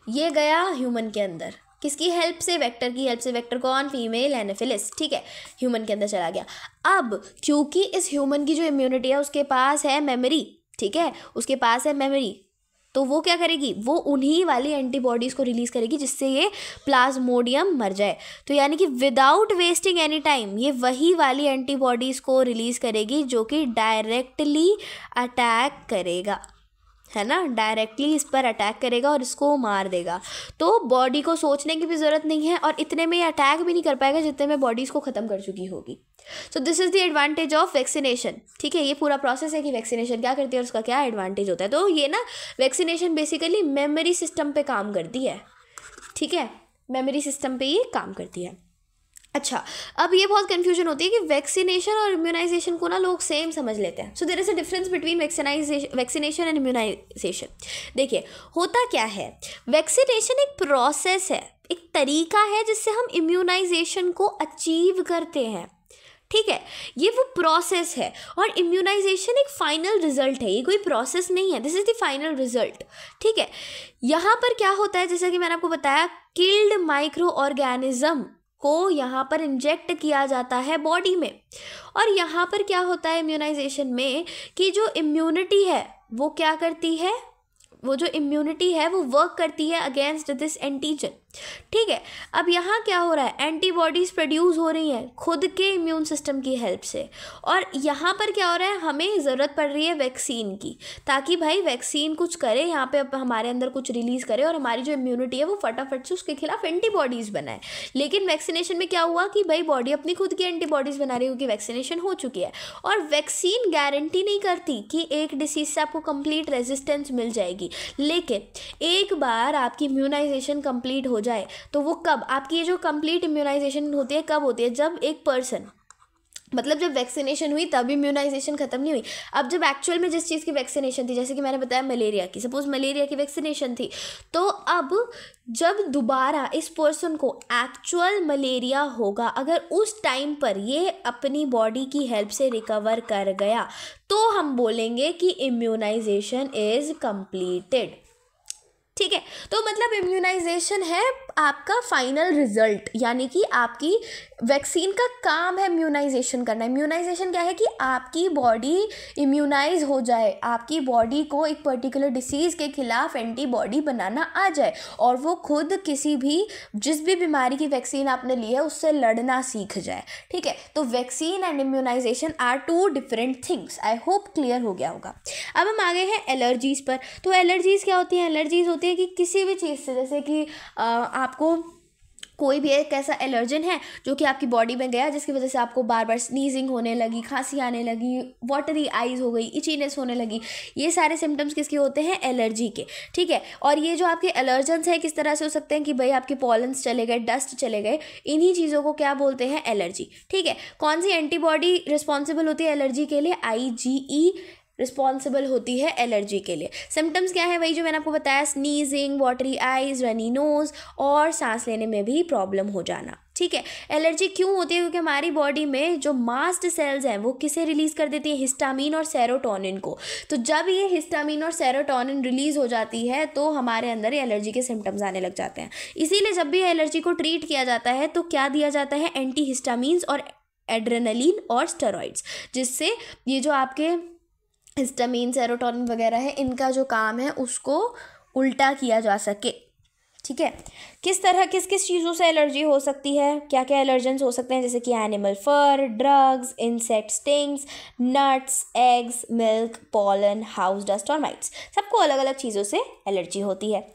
ये गया ह्यूमन के अंदर, किसकी हेल्प से? वेक्टर की हेल्प से। वेक्टर कौन? Female Anopheles. ठीक है, ह्यूमन के अंदर चला गया। अब क्योंकि इस ह्यूमन की जो इम्यूनिटी है उसके पास है मेमोरी, ठीक है, उसके पास है मेमोरी, तो वो क्या करेगी? वो उन्हीं वाली एंटीबॉडीज़ को रिलीज़ करेगी जिससे ये प्लाज्मोडियम मर जाए। तो यानी कि विदाउट वेस्टिंग एनी टाइम ये वही वाली एंटीबॉडीज़ को रिलीज़ करेगी जो कि डायरेक्टली अटैक करेगा, है ना, डायरेक्टली इस पर अटैक करेगा और इसको मार देगा। तो बॉडी को सोचने की भी ज़रूरत नहीं है और इतने में अटैक भी नहीं कर पाएगा जितने में बॉडी इसको ख़त्म कर चुकी होगी। So this is the advantage of vaccination. ठीक है, ये पूरा प्रोसेस है कि वैक्सीनेशन क्या करती है और उसका क्या एडवांटेज होता है। तो ये ना वैक्सीनेशन बेसिकली मेमोरी सिस्टम पे काम करती है। ठीक है, मेमोरी सिस्टम पे ये काम करती है। अच्छा, अब ये बहुत कन्फ्यूजन होती है कि वैक्सीनेशन और इम्यूनाइजेशन को ना लोग सेम समझ लेते हैं। So there is a difference between vaccination and immunisation. देखिए, होता क्या है, वैक्सीनेशन एक प्रोसेस है, एक तरीका है जिससे हम इम्यूनाइजेशन को अचीव करते हैं। ठीक है, ये वो प्रोसेस है और इम्यूनाइजेशन एक फाइनल रिजल्ट है, ये कोई प्रोसेस नहीं है। This is the final result. ठीक है, यहाँ पर क्या होता है, जैसा कि मैंने आपको बताया, किल्ड माइक्रो ऑर्गेनिज्म को यहाँ पर इंजेक्ट किया जाता है बॉडी में। और यहाँ पर क्या होता है इम्यूनाइजेशन में कि जो इम्यूनिटी है वो क्या करती है, वो जो इम्यूनिटी है वो वर्क करती है अगेंस्ट दिस एंटीजन। ठीक है। अब यहाँ क्या हो रहा है, एंटीबॉडीज़ प्रोड्यूस हो रही हैं खुद के इम्यून सिस्टम की हेल्प से, और यहाँ पर क्या हो रहा है, हमें ज़रूरत पड़ रही है वैक्सीन की, ताकि भाई वैक्सीन कुछ करे यहाँ पे, अब हमारे अंदर कुछ रिलीज़ करे और हमारी जो इम्यूनिटी है वो फटाफट से उसके खिलाफ एंटीबॉडीज़ बनाए। लेकिन वैक्सीनेशन में क्या हुआ कि भाई बॉडी अपनी खुद की एंटीबॉडीज़ बना रही है क्योंकि वैक्सीनेशन हो चुकी है, और वैक्सीन गारंटी नहीं करती कि एक डिसीज़ से आपको कंप्लीट रेजिस्टेंस मिल जाएगी। लेकिन एक बार आपकी इम्यूनाइजेशन कंप्लीट हो जाए तो वो कब, आपकी ये जो कंप्लीट इम्यूनाइजेशन होती है कब होती है, जब एक पर्सन, मतलब जब वैक्सीनेशन हुई तब इम्यूनाइजेशन खत्म नहीं हुई। अब जब एक्चुअल में जिस चीज़ की वैक्सीनेशन थी, जैसे कि मैंने बताया मलेरिया की, सपोज मलेरिया की वैक्सीनेशन थी, तो अब जब दोबारा इस पर्सन को एक्चुअल मलेरिया होगा, अगर उस टाइम पर ये अपनी बॉडी की हेल्प से रिकवर कर गया तो हम बोलेंगे कि इम्यूनाइजेशन इज़ कंप्लीटेड। ठीक है, तो मतलब इम्यूनाइजेशन है आपका फाइनल रिजल्ट, यानी कि आपकी वैक्सीन का काम है इम्यूनाइजेशन करना। इम्यूनाइजेशन क्या है कि आपकी बॉडी इम्यूनाइज हो जाए, आपकी बॉडी को एक पर्टिकुलर डिसीज़ के खिलाफ एंटीबॉडी बनाना आ जाए और वो खुद किसी भी, जिस भी बीमारी की वैक्सीन आपने ली है उससे लड़ना सीख जाए। ठीक है, तो vaccine and immunisation are two different things. I hope clear हो गया होगा। अब हम आगे हैं एलर्जीज़ पर। तो एलर्जीज़ क्या होती हैं, एलर्जीज़ होती है कि किसी भी चीज़ से, जैसे कि आपको कोई भी एक ऐसा एलर्जन है जो कि आपकी बॉडी में गया जिसकी वजह से आपको बार बार स्नीजिंग होने लगी, खांसी आने लगी, वाटरी आइज़ हो गई, इचीनेस होने लगी, ये सारे सिम्टम्स किसके होते हैं, एलर्जी के। ठीक है, और ये जो आपके एलर्जन्स हैं किस तरह से हो सकते हैं कि भाई आपके पॉलन्स चले गए, डस्ट चले गए, इन्हीं चीज़ों को क्या बोलते हैं, एलर्जी। ठीक है, कौन सी एंटीबॉडी रिस्पॉन्सिबल होती है एलर्जी के लिए, IgE रिस्पॉन्सिबल होती है एलर्जी के लिए। सिम्टम्स क्या है, वही जो मैंने आपको बताया, sneezing, watery eyes, runny nose और सांस लेने में भी प्रॉब्लम हो जाना। ठीक है, एलर्जी क्यों होती है, क्योंकि हमारी बॉडी में जो मास्ट सेल्स हैं वो किसे रिलीज़ कर देती है, हिस्टामिन और सेरोटोनिन को। तो जब ये हिस्टामिन और सेरोटोनिन रिलीज़ हो जाती है तो हमारे अंदर एलर्जी के सिम्टम्स आने लग जाते हैं। इसीलिए जब भी एलर्जी को ट्रीट किया जाता है तो क्या दिया जाता है, एंटी हिस्टामिन्स और एड्रेनलिन और स्टेरॉइड्स, जिससे ये जो आपके हिस्टामिन, सेरोटोनिन वगैरह है, इनका जो काम है उसको उल्टा किया जा सके। ठीक है, किस तरह किस किस चीज़ों से एलर्जी हो सकती है, क्या क्या एलर्जेंस हो सकते हैं, जैसे कि animal fur, drugs, insect stings, nuts, eggs, milk, pollen, house dust और माइट्स, सबको अलग अलग चीज़ों से एलर्जी होती है।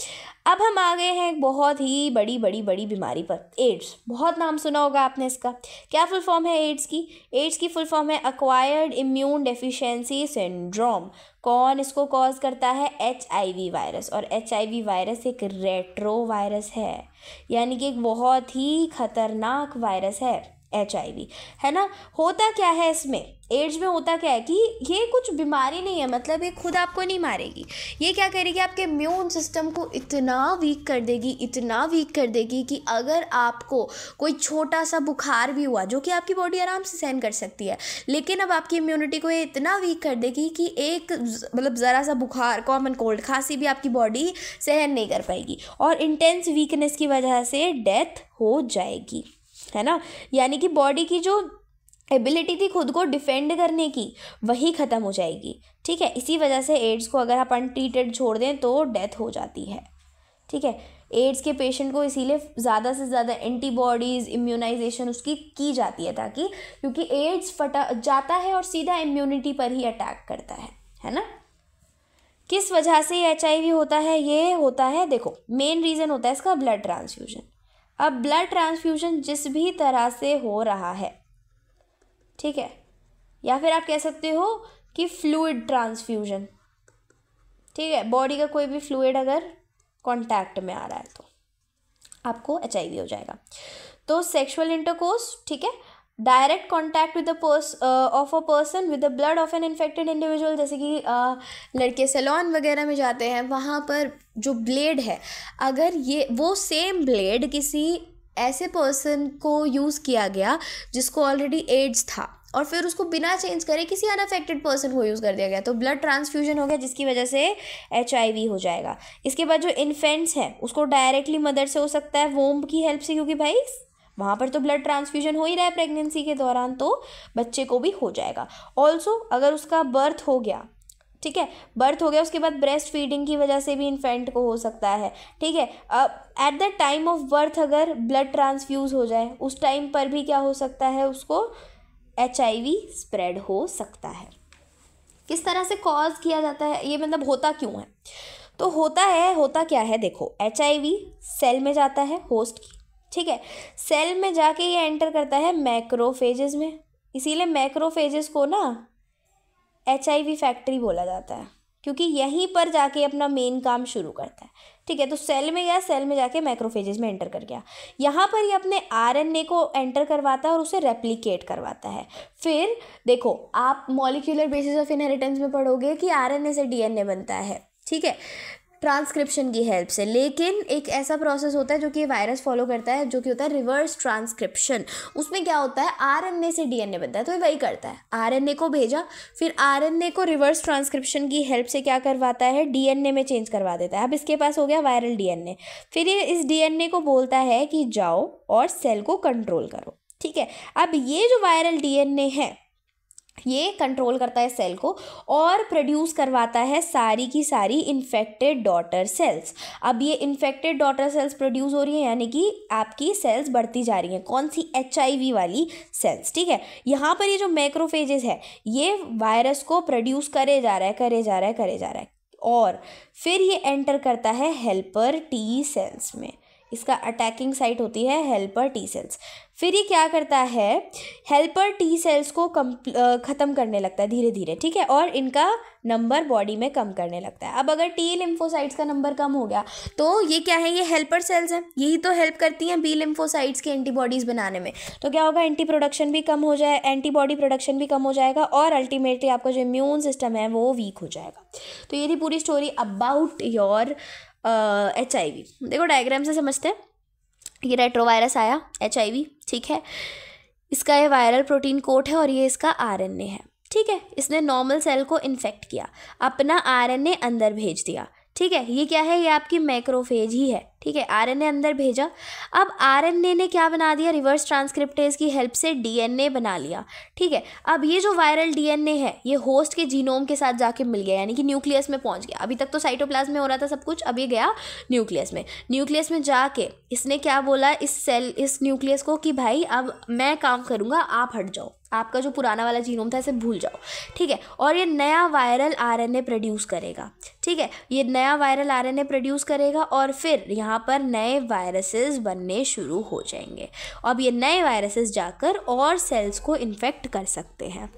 अब हम आ गए हैं एक बहुत ही बड़ी बड़ी बड़ी बीमारी पर, एड्स। बहुत नाम सुना होगा आपने इसका। क्या फुल फॉर्म है एड्स की, एड्स की फुल फॉर्म है एक्वायर्ड इम्यून डेफिशिएंसी सिंड्रोम। कौन इसको कॉज करता है, HIV वायरस, और HIV वायरस एक रेट्रो वायरस है, यानी कि एक बहुत ही खतरनाक वायरस है HIV, है ना। होता क्या है इसमें, एड्स में होता क्या है कि ये कुछ बीमारी नहीं है, मतलब ये खुद आपको नहीं मारेगी, ये क्या करेगी, आपके इम्यून सिस्टम को इतना वीक कर देगी, इतना वीक कर देगी कि अगर आपको कोई छोटा सा बुखार भी हुआ, जो कि आपकी बॉडी आराम से सहन कर सकती है, लेकिन अब आपकी इम्यूनिटी को ये इतना वीक कर देगी कि एक मतलब ज़रा सा बुखार, कॉमन कोल्ड, खांसी भी आपकी बॉडी सहन नहीं कर पाएगी और इंटेंस वीकनेस की वजह से डेथ हो जाएगी, है ना। यानी कि बॉडी की जो एबिलिटी थी खुद को डिफेंड करने की, वही ख़त्म हो जाएगी। ठीक है, इसी वजह से एड्स को अगर आप अनट्रीटेड छोड़ दें तो डेथ हो जाती है। ठीक है, एड्स के पेशेंट को इसीलिए ज़्यादा से ज़्यादा एंटीबॉडीज़, इम्यूनाइजेशन उसकी की जाती है, ताकि क्योंकि एड्स फटा जाता है और सीधा इम्यूनिटी पर ही अटैक करता है ना। किस वजह से ये HIV होता है, ये होता है, देखो मेन रीज़न होता है इसका ब्लड ट्रांसफ्यूजन। अब ब्लड ट्रांसफ्यूजन जिस भी तरह से हो रहा है, ठीक है, या फिर आप कह सकते हो कि फ्लूइड ट्रांसफ्यूजन, ठीक है, बॉडी का कोई भी फ्लूइड अगर कांटेक्ट में आ रहा है तो आपको HIV हो जाएगा। तो सेक्सुअल इंटरकोर्स, ठीक है, direct contact with of a person with the blood of an infected individual, जैसे कि लड़के सैलून वगैरह में जाते हैं, वहाँ पर जो ब्लेड है, अगर ये वो सेम ब्लेड किसी ऐसे पर्सन को यूज़ किया गया जिसको ऑलरेडी एड्स था और फिर उसको बिना चेंज करे किसी अनअफेक्टेड पर्सन को यूज़ कर दिया गया, तो ब्लड ट्रांसफ्यूजन हो गया, जिसकी वजह से HIV हो जाएगा। इसके बाद जो इन्फेंट्स हैं उसको डायरेक्टली मदर से हो सकता है, वोम्ब की हेल्प से, क्योंकि भाई वहाँ पर तो ब्लड ट्रांसफ्यूजन हो ही रहा है प्रेगनेंसी के दौरान, तो बच्चे को भी हो जाएगा। ऑल्सो अगर उसका बर्थ हो गया, ठीक है, बर्थ हो गया, उसके बाद ब्रेस्ट फीडिंग की वजह से भी इन्फेंट को हो सकता है। ठीक है, अब at the time of birth अगर ब्लड ट्रांसफ्यूज हो जाए उस टाइम पर भी क्या हो सकता है, उसको HIV स्प्रेड हो सकता है। किस तरह से कॉज किया जाता है ये, मतलब होता क्यों है, तो होता क्या है, देखो HIV सेल में जाता है होस्ट की, ठीक है, सेल में जाके ये एंटर करता है मैक्रोफेजेस में, इसीलिए मैक्रोफेजेस को ना HIV फैक्ट्री बोला जाता है, क्योंकि यहीं पर जाके अपना मेन काम शुरू करता है। ठीक है, तो सेल में गया, सेल में जाके मैक्रोफेजेस में एंटर कर गया, यहाँ पर ये अपने RNA को एंटर करवाता है और उसे रेप्लिकेट करवाता है। फिर देखो, आप मॉलिक्यूलर बेसिस ऑफ इनहेरिटेंस में पढ़ोगे कि RNA से DNA बनता है, ठीक है, ट्रांसक्रिप्शन की हेल्प से। लेकिन एक ऐसा प्रोसेस होता है जो कि वायरस फॉलो करता है, जो कि होता है रिवर्स ट्रांसक्रिप्शन। उसमें क्या होता है, RNA से DNA बनता है, तो ये वही करता है, RNA को भेजा, फिर RNA को रिवर्स ट्रांसक्रिप्शन की हेल्प से क्या करवाता है, DNA में चेंज करवा देता है। अब इसके पास हो गया वायरल DNA, फिर ये इस DNA को बोलता है कि जाओ और सेल को कंट्रोल करो। ठीक है, अब ये जो वायरल DNA है ये कंट्रोल करता है सेल को और प्रोड्यूस करवाता है सारी की सारी इन्फेक्टेड डॉटर सेल्स। अब ये इन्फेक्टेड डॉटर सेल्स प्रोड्यूस हो रही हैं, यानी कि आपकी सेल्स बढ़ती जा रही हैं, कौन सी, HIV वाली सेल्स। ठीक है, यहाँ पर ये जो मैक्रोफेजेस है ये वायरस को प्रोड्यूस करे जा रहा है और फिर ये एंटर करता है हेल्पर T सेल्स में, इसका अटैकिंग साइट होती है हेल्पर T सेल्स। फिर ये क्या करता है, हेल्पर T सेल्स को ख़त्म करने लगता है धीरे धीरे, ठीक है, और इनका नंबर बॉडी में कम करने लगता है। अब अगर T लिम्फोसाइट्स का नंबर कम हो गया तो ये क्या है, ये हेल्पर सेल्स हैं, यही तो हेल्प करती हैं B लिम्फोसाइट्स के एंटीबॉडीज़ बनाने में। तो क्या होगा, एंटीबॉडी प्रोडक्शन भी कम हो जाएगा और अल्टीमेटली आपका जो इम्यून सिस्टम है वो वीक हो जाएगा। तो ये थी पूरी स्टोरी अबाउट योर HIV। देखो डायग्राम से समझते हैं, ये रेट्रोवायरस आया HIV, ठीक है, इसका ये वायरल प्रोटीन कोट है और ये इसका RNA है। ठीक है, इसने नॉर्मल सेल को इन्फेक्ट किया, अपना RNA अंदर भेज दिया। ठीक है, ये क्या है, ये आपकी मैक्रोफेज ही है। ठीक है, RNA अंदर भेजा, अब RNA ने क्या बना दिया, रिवर्स ट्रांसक्रिप्टेज की हेल्प से DNA बना लिया। ठीक है, अब ये जो वायरल DNA है ये होस्ट के जीनोम के साथ जाके मिल गया, यानी कि न्यूक्लियस में पहुंच गया। अभी तक तो साइटोप्लाज्म में हो रहा था सब कुछ, अब ये गया न्यूक्लियस में जाके इसने क्या बोला इस न्यूक्लियस को कि भाई अब मैं काम करूँगा, आप हट जाओ, आपका जो पुराना वाला जीनोम था इसे भूल जाओ। ठीक है, और ये नया वायरल RNA प्रोड्यूस करेगा। ठीक है, ये नया वायरल RNA प्रोड्यूस करेगा और फिर यहाँ पर नए वायरसेस बनने शुरू हो जाएंगे। अब ये नए वायरसेस जाकर और सेल्स को इन्फेक्ट कर सकते हैं।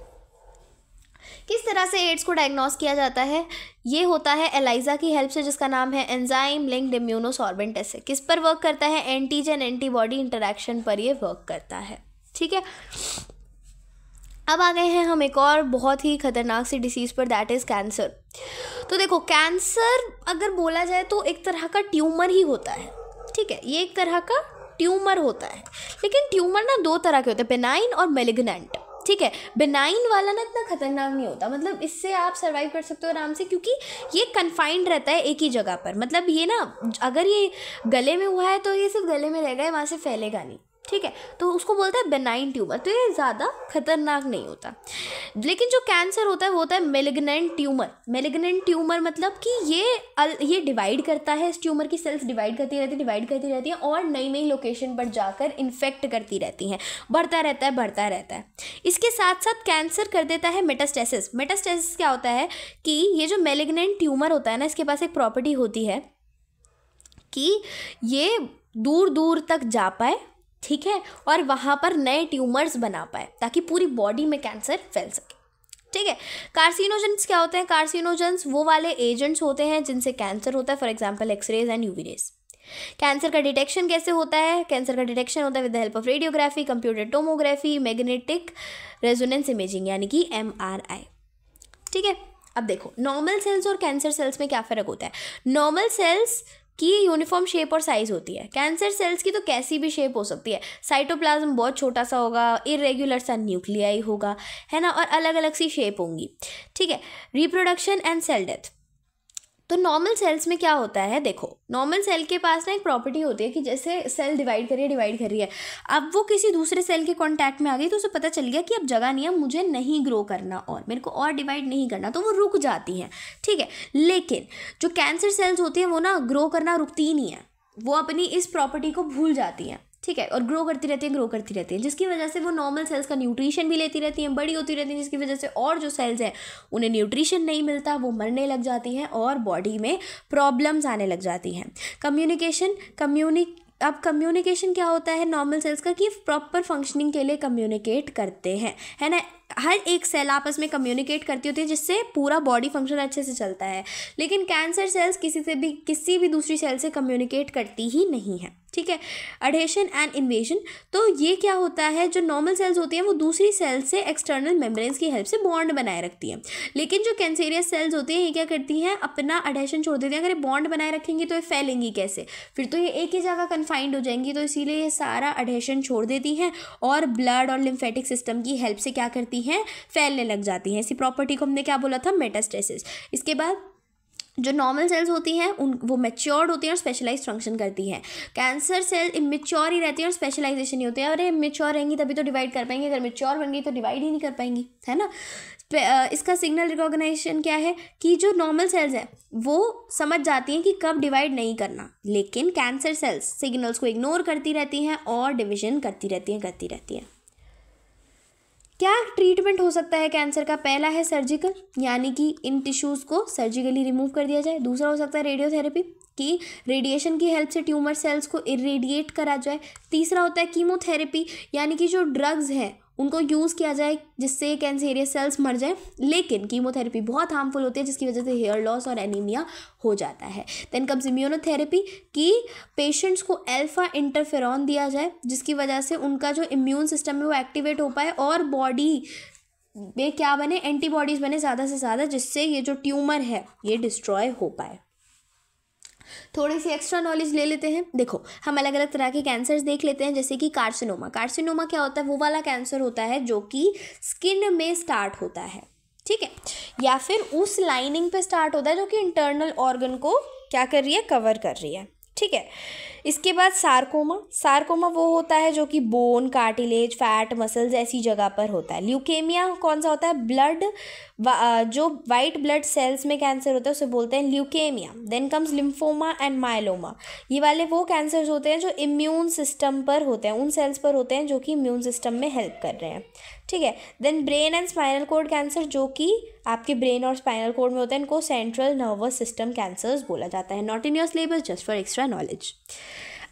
किस तरह से एड्स को डायग्नोस किया जाता है, ये होता है एलाइजा की हेल्प से, जिसका नाम है एंजाइम लिंक्ड इम्यूनोसॉर्बेंट टेस्ट। किस पर वर्क करता है, एंटीजन एंटीबॉडी इंटरैक्शन पर ये वर्क करता है। ठीक है, अब आ गए हैं हम एक और बहुत ही खतरनाक सी डिसीज़ पर, दैट इज़ कैंसर। तो देखो, कैंसर अगर बोला जाए तो एक तरह का ट्यूमर ही होता है। ठीक है, ये एक तरह का ट्यूमर होता है, लेकिन ट्यूमर ना दो तरह के होते हैं, बेनाइन और मेलिग्नेंट। ठीक है, बेनाइन वाला ना इतना खतरनाक नहीं होता, मतलब इससे आप सर्वाइव कर सकते हो आराम से, क्योंकि ये कन्फाइंड रहता है एक ही जगह पर। मतलब ये ना, अगर ये गले में हुआ है तो ये सिर्फ गले में रहेगा, वहाँ से फैलेगा नहीं। ठीक है, तो उसको बोलते हैं बेनाइन ट्यूमर, तो ये ज़्यादा खतरनाक नहीं होता। लेकिन जो कैंसर होता है वो होता है मेलिग्नेंट ट्यूमर मतलब कि ये डिवाइड करता है, इस ट्यूमर की सेल्स डिवाइड करती रहती हैं और नई नई लोकेशन पर जाकर इन्फेक्ट करती रहती हैं, बढ़ता रहता है। इसके साथ साथ कैंसर कर देता है मेटास्टेसिस क्या होता है कि ये जो मेलिग्नेंट ट्यूमर होता है ना, इसके पास एक प्रॉपर्टी होती है कि ये दूर दूर तक जा पाए, ठीक है, और वहाँ पर नए ट्यूमर्स बना पाए ताकि पूरी बॉडी में कैंसर फैल सके। ठीक है, कार्सिनोजेंस क्या होते हैं, कार्सिनोजेंस वो वाले एजेंट्स होते हैं जिनसे कैंसर होता है, for example X rays and UV rays. Cancer का डिटेक्शन कैसे होता है, कैंसर का डिटेक्शन होता है with the help of radiography, computer tomography, magnetic resonance imaging यानी कि MRI। ठीक है, अब देखो नॉर्मल सेल्स और कैंसर सेल्स में क्या फ़र्क होता है। नॉर्मल सेल्स की यूनिफॉर्म शेप और साइज़ होती है, कैंसर सेल्स की तो कैसी भी शेप हो सकती है। साइटोप्लाज्म बहुत छोटा सा होगा, इरेगुलर सा न्यूक्लियाई होगा, है ना, और अलग अलग सी शेप होंगी। ठीक है, रिप्रोडक्शन एंड सेल डेथ। तो नॉर्मल सेल्स में क्या होता है, देखो नॉर्मल सेल के पास ना एक प्रॉपर्टी होती है कि जैसे सेल डिवाइड कर रही है, अब वो किसी दूसरे सेल के कांटेक्ट में आ गई तो उसे पता चल गया कि अब जगह नहीं है, मुझे नहीं ग्रो करना और मेरे को और डिवाइड नहीं करना, तो वो रुक जाती हैं, ठीक है। लेकिन जो कैंसर सेल्स होती हैं वो ना ग्रो करना रुकती ही नहीं है, वो अपनी इस प्रॉपर्टी को भूल जाती हैं, ठीक है, और ग्रो करती रहती हैं, जिसकी वजह से वो नॉर्मल सेल्स का न्यूट्रिशन भी लेती रहती हैं, बड़ी होती रहती हैं, जिसकी वजह से और जो सेल्स हैं उन्हें न्यूट्रिशन नहीं मिलता, वो मरने लग जाती हैं और बॉडी में प्रॉब्लम्स आने लग जाती हैं। अब कम्युनिकेशन क्या होता है नॉर्मल सेल्स का, कि प्रॉपर फंक्शनिंग के लिए कम्युनिकेट करते हैं, है ना, हर एक सेल आपस में कम्युनिकेट करती होती है जिससे पूरा बॉडी फंक्शन अच्छे से चलता है। लेकिन कैंसर सेल्स किसी भी दूसरी सेल से कम्युनिकेट करती ही नहीं है, ठीक है। अडहेशन एंड इन्वेजन, तो ये क्या होता है, जो नॉर्मल सेल्स होती हैं वो दूसरी सेल से एक्सटर्नल मेम्ब्रेन्स की हेल्प से बॉन्ड बनाए रखती हैं, लेकिन जो कैंसेरियस सेल्स होती हैं ये क्या करती हैं, अपना अडहेशन छोड़ देती हैं। अगर ये बॉन्ड बनाए रखेंगी तो ये फैलेंगी कैसे, फिर तो ये एक ही जगह कन्फाइंड हो जाएंगी, तो इसीलिए ये सारा अडहेशन छोड़ देती हैं और ब्लड और लिम्फेटिक सिस्टम की हेल्प से क्या करती हैं, फैलने लग जाती हैं। इसी प्रॉपर्टी को हमने क्या बोला था, मेटास्टेसिस। इसके बाद जो नॉर्मल सेल्स होती हैं वो मैच्योर्ड होती हैं और स्पेशलाइज फंक्शन करती हैं। कैंसर सेल इमेच्योर ही रहती है और स्पेशलाइजेशन नहीं होती है। अरे इमेच्योर रहेंगी तभी तो डिवाइड कर पाएंगी, अगर मैच्योर बन गई तो डिवाइड ही नहीं कर पाएंगी, है ना। इसका सिग्नल रिकॉग्निशन क्या है कि जो नॉर्मल सेल्स हैं वो समझ जाती हैं कि कब डिवाइड नहीं करना, लेकिन कैंसर सेल्स सिग्नल्स को इग्नोर करती रहती हैं और डिविजन करती रहती हैं। क्या ट्रीटमेंट हो सकता है कैंसर का, पहला है सर्जिकल, यानी कि इन टिश्यूज़ को सर्जिकली रिमूव कर दिया जाए। दूसरा हो सकता है रेडियोथेरेपी, कि रेडिएशन की हेल्प से ट्यूमर सेल्स को इरेडिएट करा जाए। तीसरा होता है कीमोथेरेपी, यानी कि जो ड्रग्स हैं उनको यूज़ किया जाए जिससे कैंसेरियस सेल्स मर जाए, लेकिन कीमोथेरेपी बहुत हार्मफुल होती है जिसकी वजह से हेयर लॉस और एनीमिया हो जाता है। देन कम्स इम्यूनोथेरेपी, कि पेशेंट्स को अल्फा इंटरफेरॉन दिया जाए जिसकी वजह से उनका जो इम्यून सिस्टम है वो एक्टिवेट हो पाए और बॉडी में क्या बने, एंटीबॉडीज़ बने ज़्यादा से ज़्यादा, जिससे ये जो ट्यूमर है ये डिस्ट्रॉय हो पाए। थोड़ी सी एक्स्ट्रा नॉलेज ले लेते हैं। देखो हम अलग अलग तरह के कैंसर्स देख लेते हैं, जैसे कि कार्सिनोमा क्या होता है, वो वाला कैंसर होता है जो कि स्किन में स्टार्ट होता है, ठीक है, या फिर उस लाइनिंग पे स्टार्ट होता है जो कि इंटरनल ऑर्गन को क्या कर रही है, कवर कर रही है, ठीक है। इसके बाद सार्कोमा वो होता है जो कि बोन, कार्टिलेज, फैट, मसल्स ऐसी जगह पर होता है। ल्यूकेमिया कौन सा होता है, ब्लड, जो वाइट ब्लड सेल्स में कैंसर होता है उसे बोलते हैं leukaemia. Then comes lymphoma and myeloma, ये वाले वो कैंसर्स होते हैं जो इम्यून सिस्टम पर होते हैं, उन सेल्स पर होते हैं जो कि इम्यून सिस्टम में हेल्प कर रहे हैं, ठीक है। Then brain and spinal cord cancer, जो कि आपके ब्रेन और स्पाइनल कोड में होते हैं, इनको सेंट्रल नर्वस सिस्टम कैंसर्स बोला जाता है। Not in your syllabus, just for extra knowledge.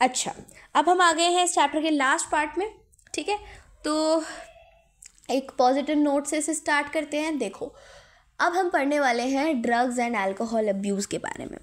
अच्छा, अब हम आ गए हैं इस चैप्टर के लास्ट पार्ट में, ठीक है। तो एक पॉजिटिव नोट से इसे स्टार्ट करते हैं। देखो अब हम पढ़ने वाले हैं ड्रग्स एंड अल्कोहल अब्यूज़ के बारे में।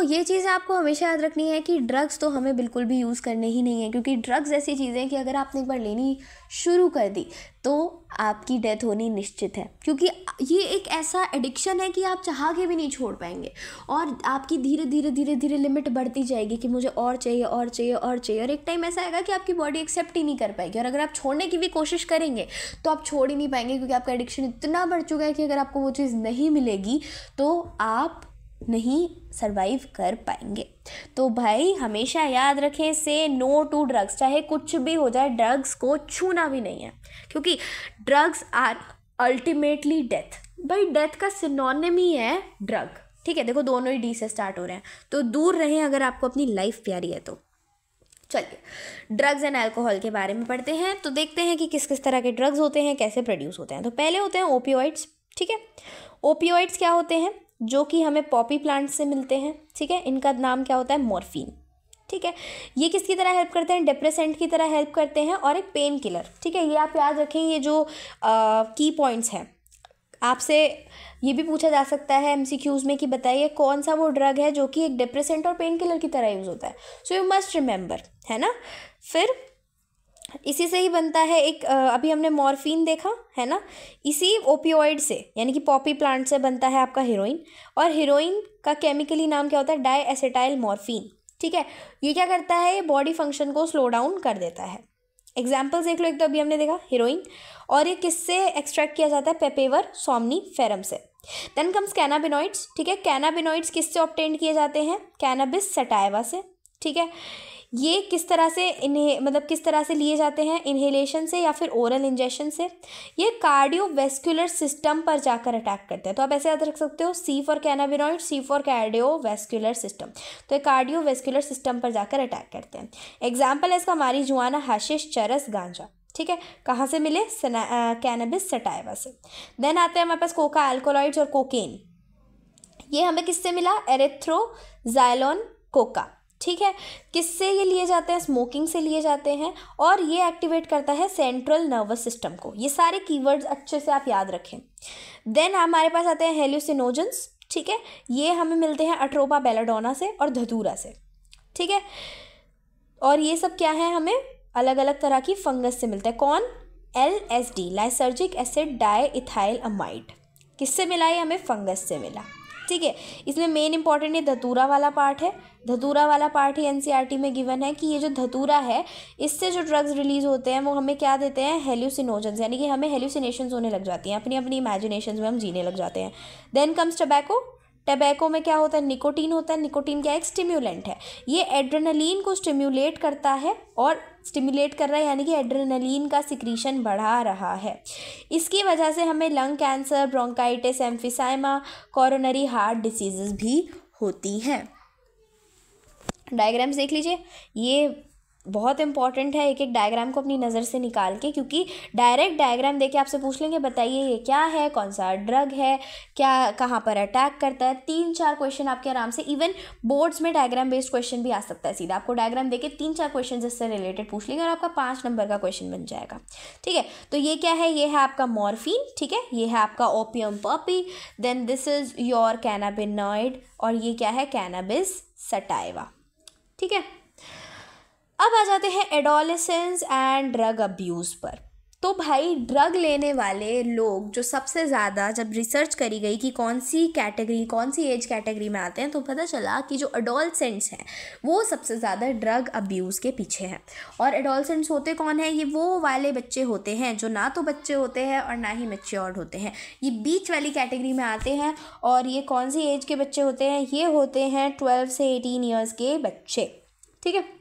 ये चीज़ आपको हमेशा याद रखनी है कि ड्रग्स तो हमें बिल्कुल भी यूज़ करने ही नहीं है, क्योंकि ड्रग्स ऐसी चीज़ें हैं कि अगर आपने एक बार लेनी शुरू कर दी तो आपकी डेथ होनी निश्चित है, क्योंकि ये एक ऐसा एडिक्शन है कि आप चाह के भी नहीं छोड़ पाएंगे और आपकी धीरे धीरे लिमिट बढ़ती जाएगी कि मुझे और चाहिए, और एक टाइम ऐसा आएगा कि आपकी बॉडी एक्सेप्ट ही नहीं कर पाएगी, और अगर आप छोड़ने की भी कोशिश करेंगे तो आप छोड़ ही नहीं पाएंगे, क्योंकि आपका एडिक्शन इतना बढ़ चुका है कि अगर आपको वो चीज़ नहीं मिलेगी तो आप नहीं सरवाइव कर पाएंगे। तो भाई हमेशा याद रखें, से नो टू ड्रग्स, चाहे कुछ भी हो जाए ड्रग्स को छूना भी नहीं है, क्योंकि ड्रग्स आर अल्टीमेटली डेथ। भाई डेथ का सिनोनिम ही है ड्रग, ठीक है। देखो दोनों ही डी से स्टार्ट हो रहे हैं, तो दूर रहें अगर आपको अपनी लाइफ प्यारी है तो। चलिए ड्रग्स एंड अल्कोहल के बारे में पढ़ते हैं। तो देखते हैं कि किस किस तरह के ड्रग्स होते हैं, कैसे प्रोड्यूस होते हैं। तो पहले होते हैं ओपियोइड्स, ठीक है। ओपियोइड्स क्या होते हैं, जो कि हमें पॉपी प्लांट से मिलते हैं, ठीक है। इनका नाम क्या होता है, मॉर्फिन, ठीक है। ये किसकी तरह हेल्प करते हैं, डिप्रेसेंट की तरह हेल्प करते हैं और एक पेन किलर, ठीक है। ये आप याद रखें, ये जो की पॉइंट्स हैं। आपसे ये भी पूछा जा सकता है एमसीक्यूज़ में कि बताइए कौन सा वो ड्रग है जो कि एक डिप्रेसेंट और पेन किलर की तरह यूज़ होता है। सो यू मस्ट रिमेंबर, है ना। फिर इसी से ही बनता है एक अभी हमने मॉर्फिन देखा है ना, इसी ओपियोइड से यानी कि पॉपी प्लांट से बनता है आपका हीरोइन, और हीरोइन का केमिकली नाम क्या होता है, डाई एसिटाइल मॉर्फिन, ठीक है। ये क्या करता है, ये बॉडी फंक्शन को स्लो डाउन कर देता है। एग्जाम्पल्स देख लो, एक तो अभी हमने देखा हीरोइन, और ये किससे एक्सट्रैक्ट किया जाता है, पेपेवर सोमनीफेरम से, देन कम्स कैनाबिनॉइड्स, ठीक है। कैनाबिनॉइड्स किससे ऑब्टेन किए जाते हैं? कैनबिस सटाइवा से, ठीक है। ये किस तरह से किस तरह से लिए जाते हैं? इन्हेलेशन से या फिर ओरल इंजेक्शन से। ये कार्डियोवेस्कुलर सिस्टम पर जाकर अटैक करते हैं। तो आप ऐसे याद रख सकते हो, C for cannabinoid, C for cardiovascular system. तो ये कार्डियोवेस्कुलर सिस्टम पर जाकर अटैक करते हैं। एग्जाम्पल है इसका marijuana, हशीश, चरस, गांजा, ठीक है। कहाँ से मिले? कैनबिस सटाइवा से। देन आते हैं हमारे पास कोका अल्कोलॉइड्स और कोकेन। ये हमें किससे मिला? एरिथ्रोजाइलोन कोका, ठीक है। किससे ये लिए जाते हैं? स्मोकिंग से लिए जाते हैं, और ये एक्टिवेट करता है सेंट्रल नर्वस सिस्टम को। ये सारे कीवर्ड्स अच्छे से आप याद रखें। देन हमारे पास आते हैं हेल्यूसिनोजेंस, ठीक है। ये हमें मिलते हैं अट्रोपा बेलाडोना से और धतूरा से, ठीक है। और ये सब क्या है? हमें अलग अलग तरह की फंगस से मिलता है। कौन? LSD, lysergic acid diethyl amide. किससे मिला? ये हमें फंगस से मिला, ठीक है। इसमें मेन इंपॉर्टेंट ये धतूरा वाला पार्ट है। धतूरा वाला पार्ट ही NCERT में गिवन है कि ये जो धतूरा है, इससे जो ड्रग्स रिलीज होते हैं वो हमें क्या देते हैं? हेल्यूसिनोजेंस, यानी कि हमें हेल्यूसिनेशंस होने लग जाती हैं, अपनी अपनी इमेजिनेशंस में हम जीने लग जाते हैं। Then comes tobacco. टबैको में क्या होता है? निकोटीन होता है। निकोटीन क्या? एक स्टिम्युलेंट है। ये एड्रेनलिन को स्टिम्युलेट करता है, और स्टिम्युलेट कर रहा है यानी कि एड्रेनलिन का सिक्रीशन बढ़ा रहा है। इसकी वजह से हमें lung cancer, bronchitis, emphysema, coronary heart diseases भी होती हैं। डायग्राम्स देख लीजिए, ये बहुत इंपॉर्टेंट है। एक एक डायग्राम को अपनी नज़र से निकाल के, क्योंकि डायरेक्ट डायग्राम देके आपसे पूछ लेंगे बताइए ये क्या है, कौन सा ड्रग है, क्या कहाँ पर अटैक करता है। 3-4 क्वेश्चन आपके आराम से, इवन बोर्ड्स में डायग्राम बेस्ड क्वेश्चन भी आ सकता है। सीधा आपको डायग्राम देके 3-4 क्वेश्चन इससे रिलेटेड पूछ लेंगे और आपका 5 नंबर का क्वेश्चन बन जाएगा, ठीक है। तो ये क्या है? ये है आपका मॉर्फिन, ठीक है। ये है आपका opium poppy. Then this is your cannabinoid, और ये क्या है? कैनबिस सटाइवा, ठीक है। अब आ जाते हैं एडोलेसेंस एंड ड्रग अब्यूज़ पर। तो भाई ड्रग लेने वाले लोग जो सबसे ज़्यादा, जब रिसर्च करी गई कि कौन सी कैटेगरी, कौन सी एज कैटेगरी में आते हैं, तो पता चला कि जो एडोलसेंट्स हैं वो सबसे ज़्यादा ड्रग अब्यूज़ के पीछे हैं। और एडोलसेंट्स होते कौन हैं? ये वो वाले बच्चे होते हैं जो ना तो बच्चे होते हैं और ना ही मैच्योर्ड होते हैं। ये बीच वाली कैटेगरी में आते हैं। और ये कौन सी एज के बच्चे होते हैं? ये होते हैं 12 से 18 ईयर्स के बच्चे, ठीक है।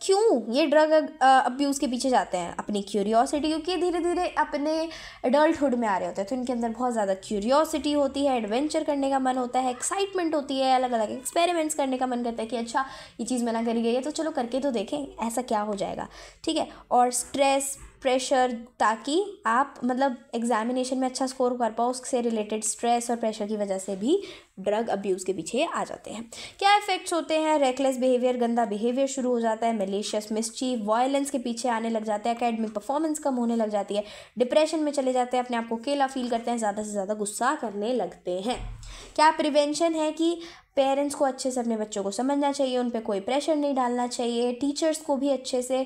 क्यों ये ड्रग अब्यूज़ के पीछे जाते हैं? अपनी क्यूरियोसिटी, क्योंकि धीरे धीरे अपने एडल्टहुड में आ रहे होते हैं, तो इनके अंदर बहुत ज़्यादा क्यूरियोसिटी होती है, एडवेंचर करने का मन होता है, एक्साइटमेंट होती है, अलग अलग एक्सपेरिमेंट्स करने का मन करता है कि अच्छा ये चीज़ मना करी गई है तो चलो करके तो देखें ऐसा क्या हो जाएगा, ठीक है। और स्ट्रेस, प्रेशर, ताकि आप एग्जामिनेशन में अच्छा स्कोर कर पाओ, उससे रिलेटेड स्ट्रेस और प्रेशर की वजह से भी ड्रग अब्यूज़ के पीछे आ जाते हैं। क्या इफेक्ट्स होते हैं? रेकलेस बिहेवियर, गंदा बिहेवियर शुरू हो जाता है, मैलिशियस मिसचीफ, वायलेंस के पीछे आने लग जाते हैं, एकेडमिक परफॉर्मेंस कम होने लग जाती है, डिप्रेशन में चले जाते हैं, अपने आप को अकेला फील करते हैं, ज़्यादा से ज़्यादा गुस्सा करने लगते हैं। क्या प्रिवेंशन है? कि पेरेंट्स को अच्छे से अपने बच्चों को समझना चाहिए, उन पर कोई प्रेशर नहीं डालना चाहिए, टीचर्स को भी अच्छे से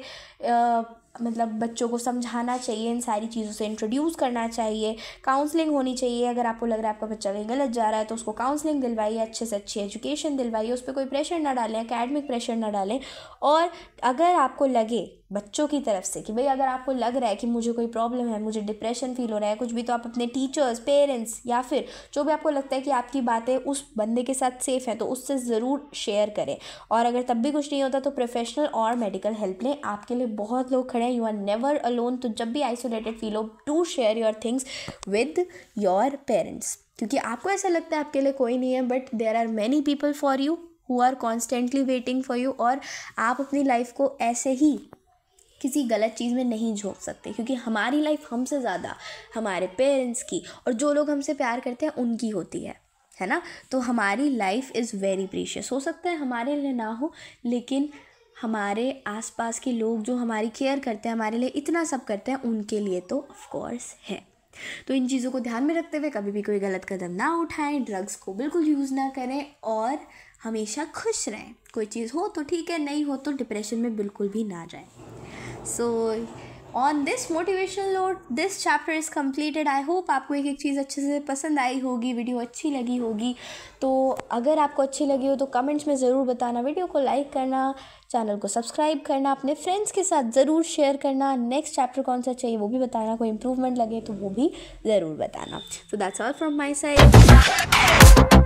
बच्चों को समझाना चाहिए, इन सारी चीज़ों से इंट्रोड्यूस करना चाहिए, काउंसलिंग होनी चाहिए। अगर आपको लग रहा है आपका बच्चा कहीं गलत जा रहा है तो उसको काउंसलिंग दिलवाइए, अच्छे से अच्छी एजुकेशन दिलवाइए, उस पर कोई प्रेशर ना डालें, एकेडमिक प्रेशर ना डालें। और अगर आपको लगे बच्चों की तरफ से कि भाई अगर आपको लग रहा है कि मुझे कोई प्रॉब्लम है, मुझे डिप्रेशन फील हो रहा है कुछ भी, तो आप अपने टीचर्स, पेरेंट्स या फिर जो भी आपको लगता है कि आपकी बातें उस बंदे के साथ सेफ़ हैं तो उससे ज़रूर शेयर करें। और अगर तब भी कुछ नहीं होता तो प्रोफेशनल और मेडिकल हेल्प लें। आपके लिए बहुत लोग खड़े हैं, यू आर नेवर अलोन। तो जब भी आइसोलेटेड फील हो, to share your things with your parents, क्योंकि आपको ऐसा लगता है आपके लिए कोई नहीं है, but there are many people for you who are constantly waiting for you. और आप अपनी लाइफ को ऐसे ही किसी गलत चीज़ में नहीं झोंक सकते, क्योंकि हमारी लाइफ हमसे ज़्यादा हमारे पेरेंट्स की और जो लोग हमसे प्यार करते हैं उनकी होती है ना। तो हमारी लाइफ इज़ वेरी प्रीशियस। हो सकता है हमारे लिए ना हो, लेकिन हमारे आसपास के लोग जो हमारी केयर करते हैं, हमारे लिए इतना सब करते हैं, उनके लिए तो ऑफ कोर्स है। तो इन चीज़ों को ध्यान में रखते हुए कभी भी कोई गलत कदम ना उठाएं, ड्रग्स को बिल्कुल यूज़ ना करें और हमेशा खुश रहें। कोई चीज़ हो तो ठीक है, नहीं हो तो डिप्रेशन में बिल्कुल भी ना जाएं। So on this motivational note this chapter is completed. I hope आपको एक एक चीज़ अच्छे से पसंद आई होगी, वीडियो अच्छी लगी होगी। तो अगर आपको अच्छी लगी हो तो कमेंट्स में ज़रूर बताना, वीडियो को लाइक करना, चैनल को सब्सक्राइब करना, अपने फ्रेंड्स के साथ ज़रूर शेयर करना। नेक्स्ट चैप्टर कौन सा चाहिए वो भी बताना, कोई इम्प्रूवमेंट लगे तो वो भी ज़रूर बताना। So that's all from my side.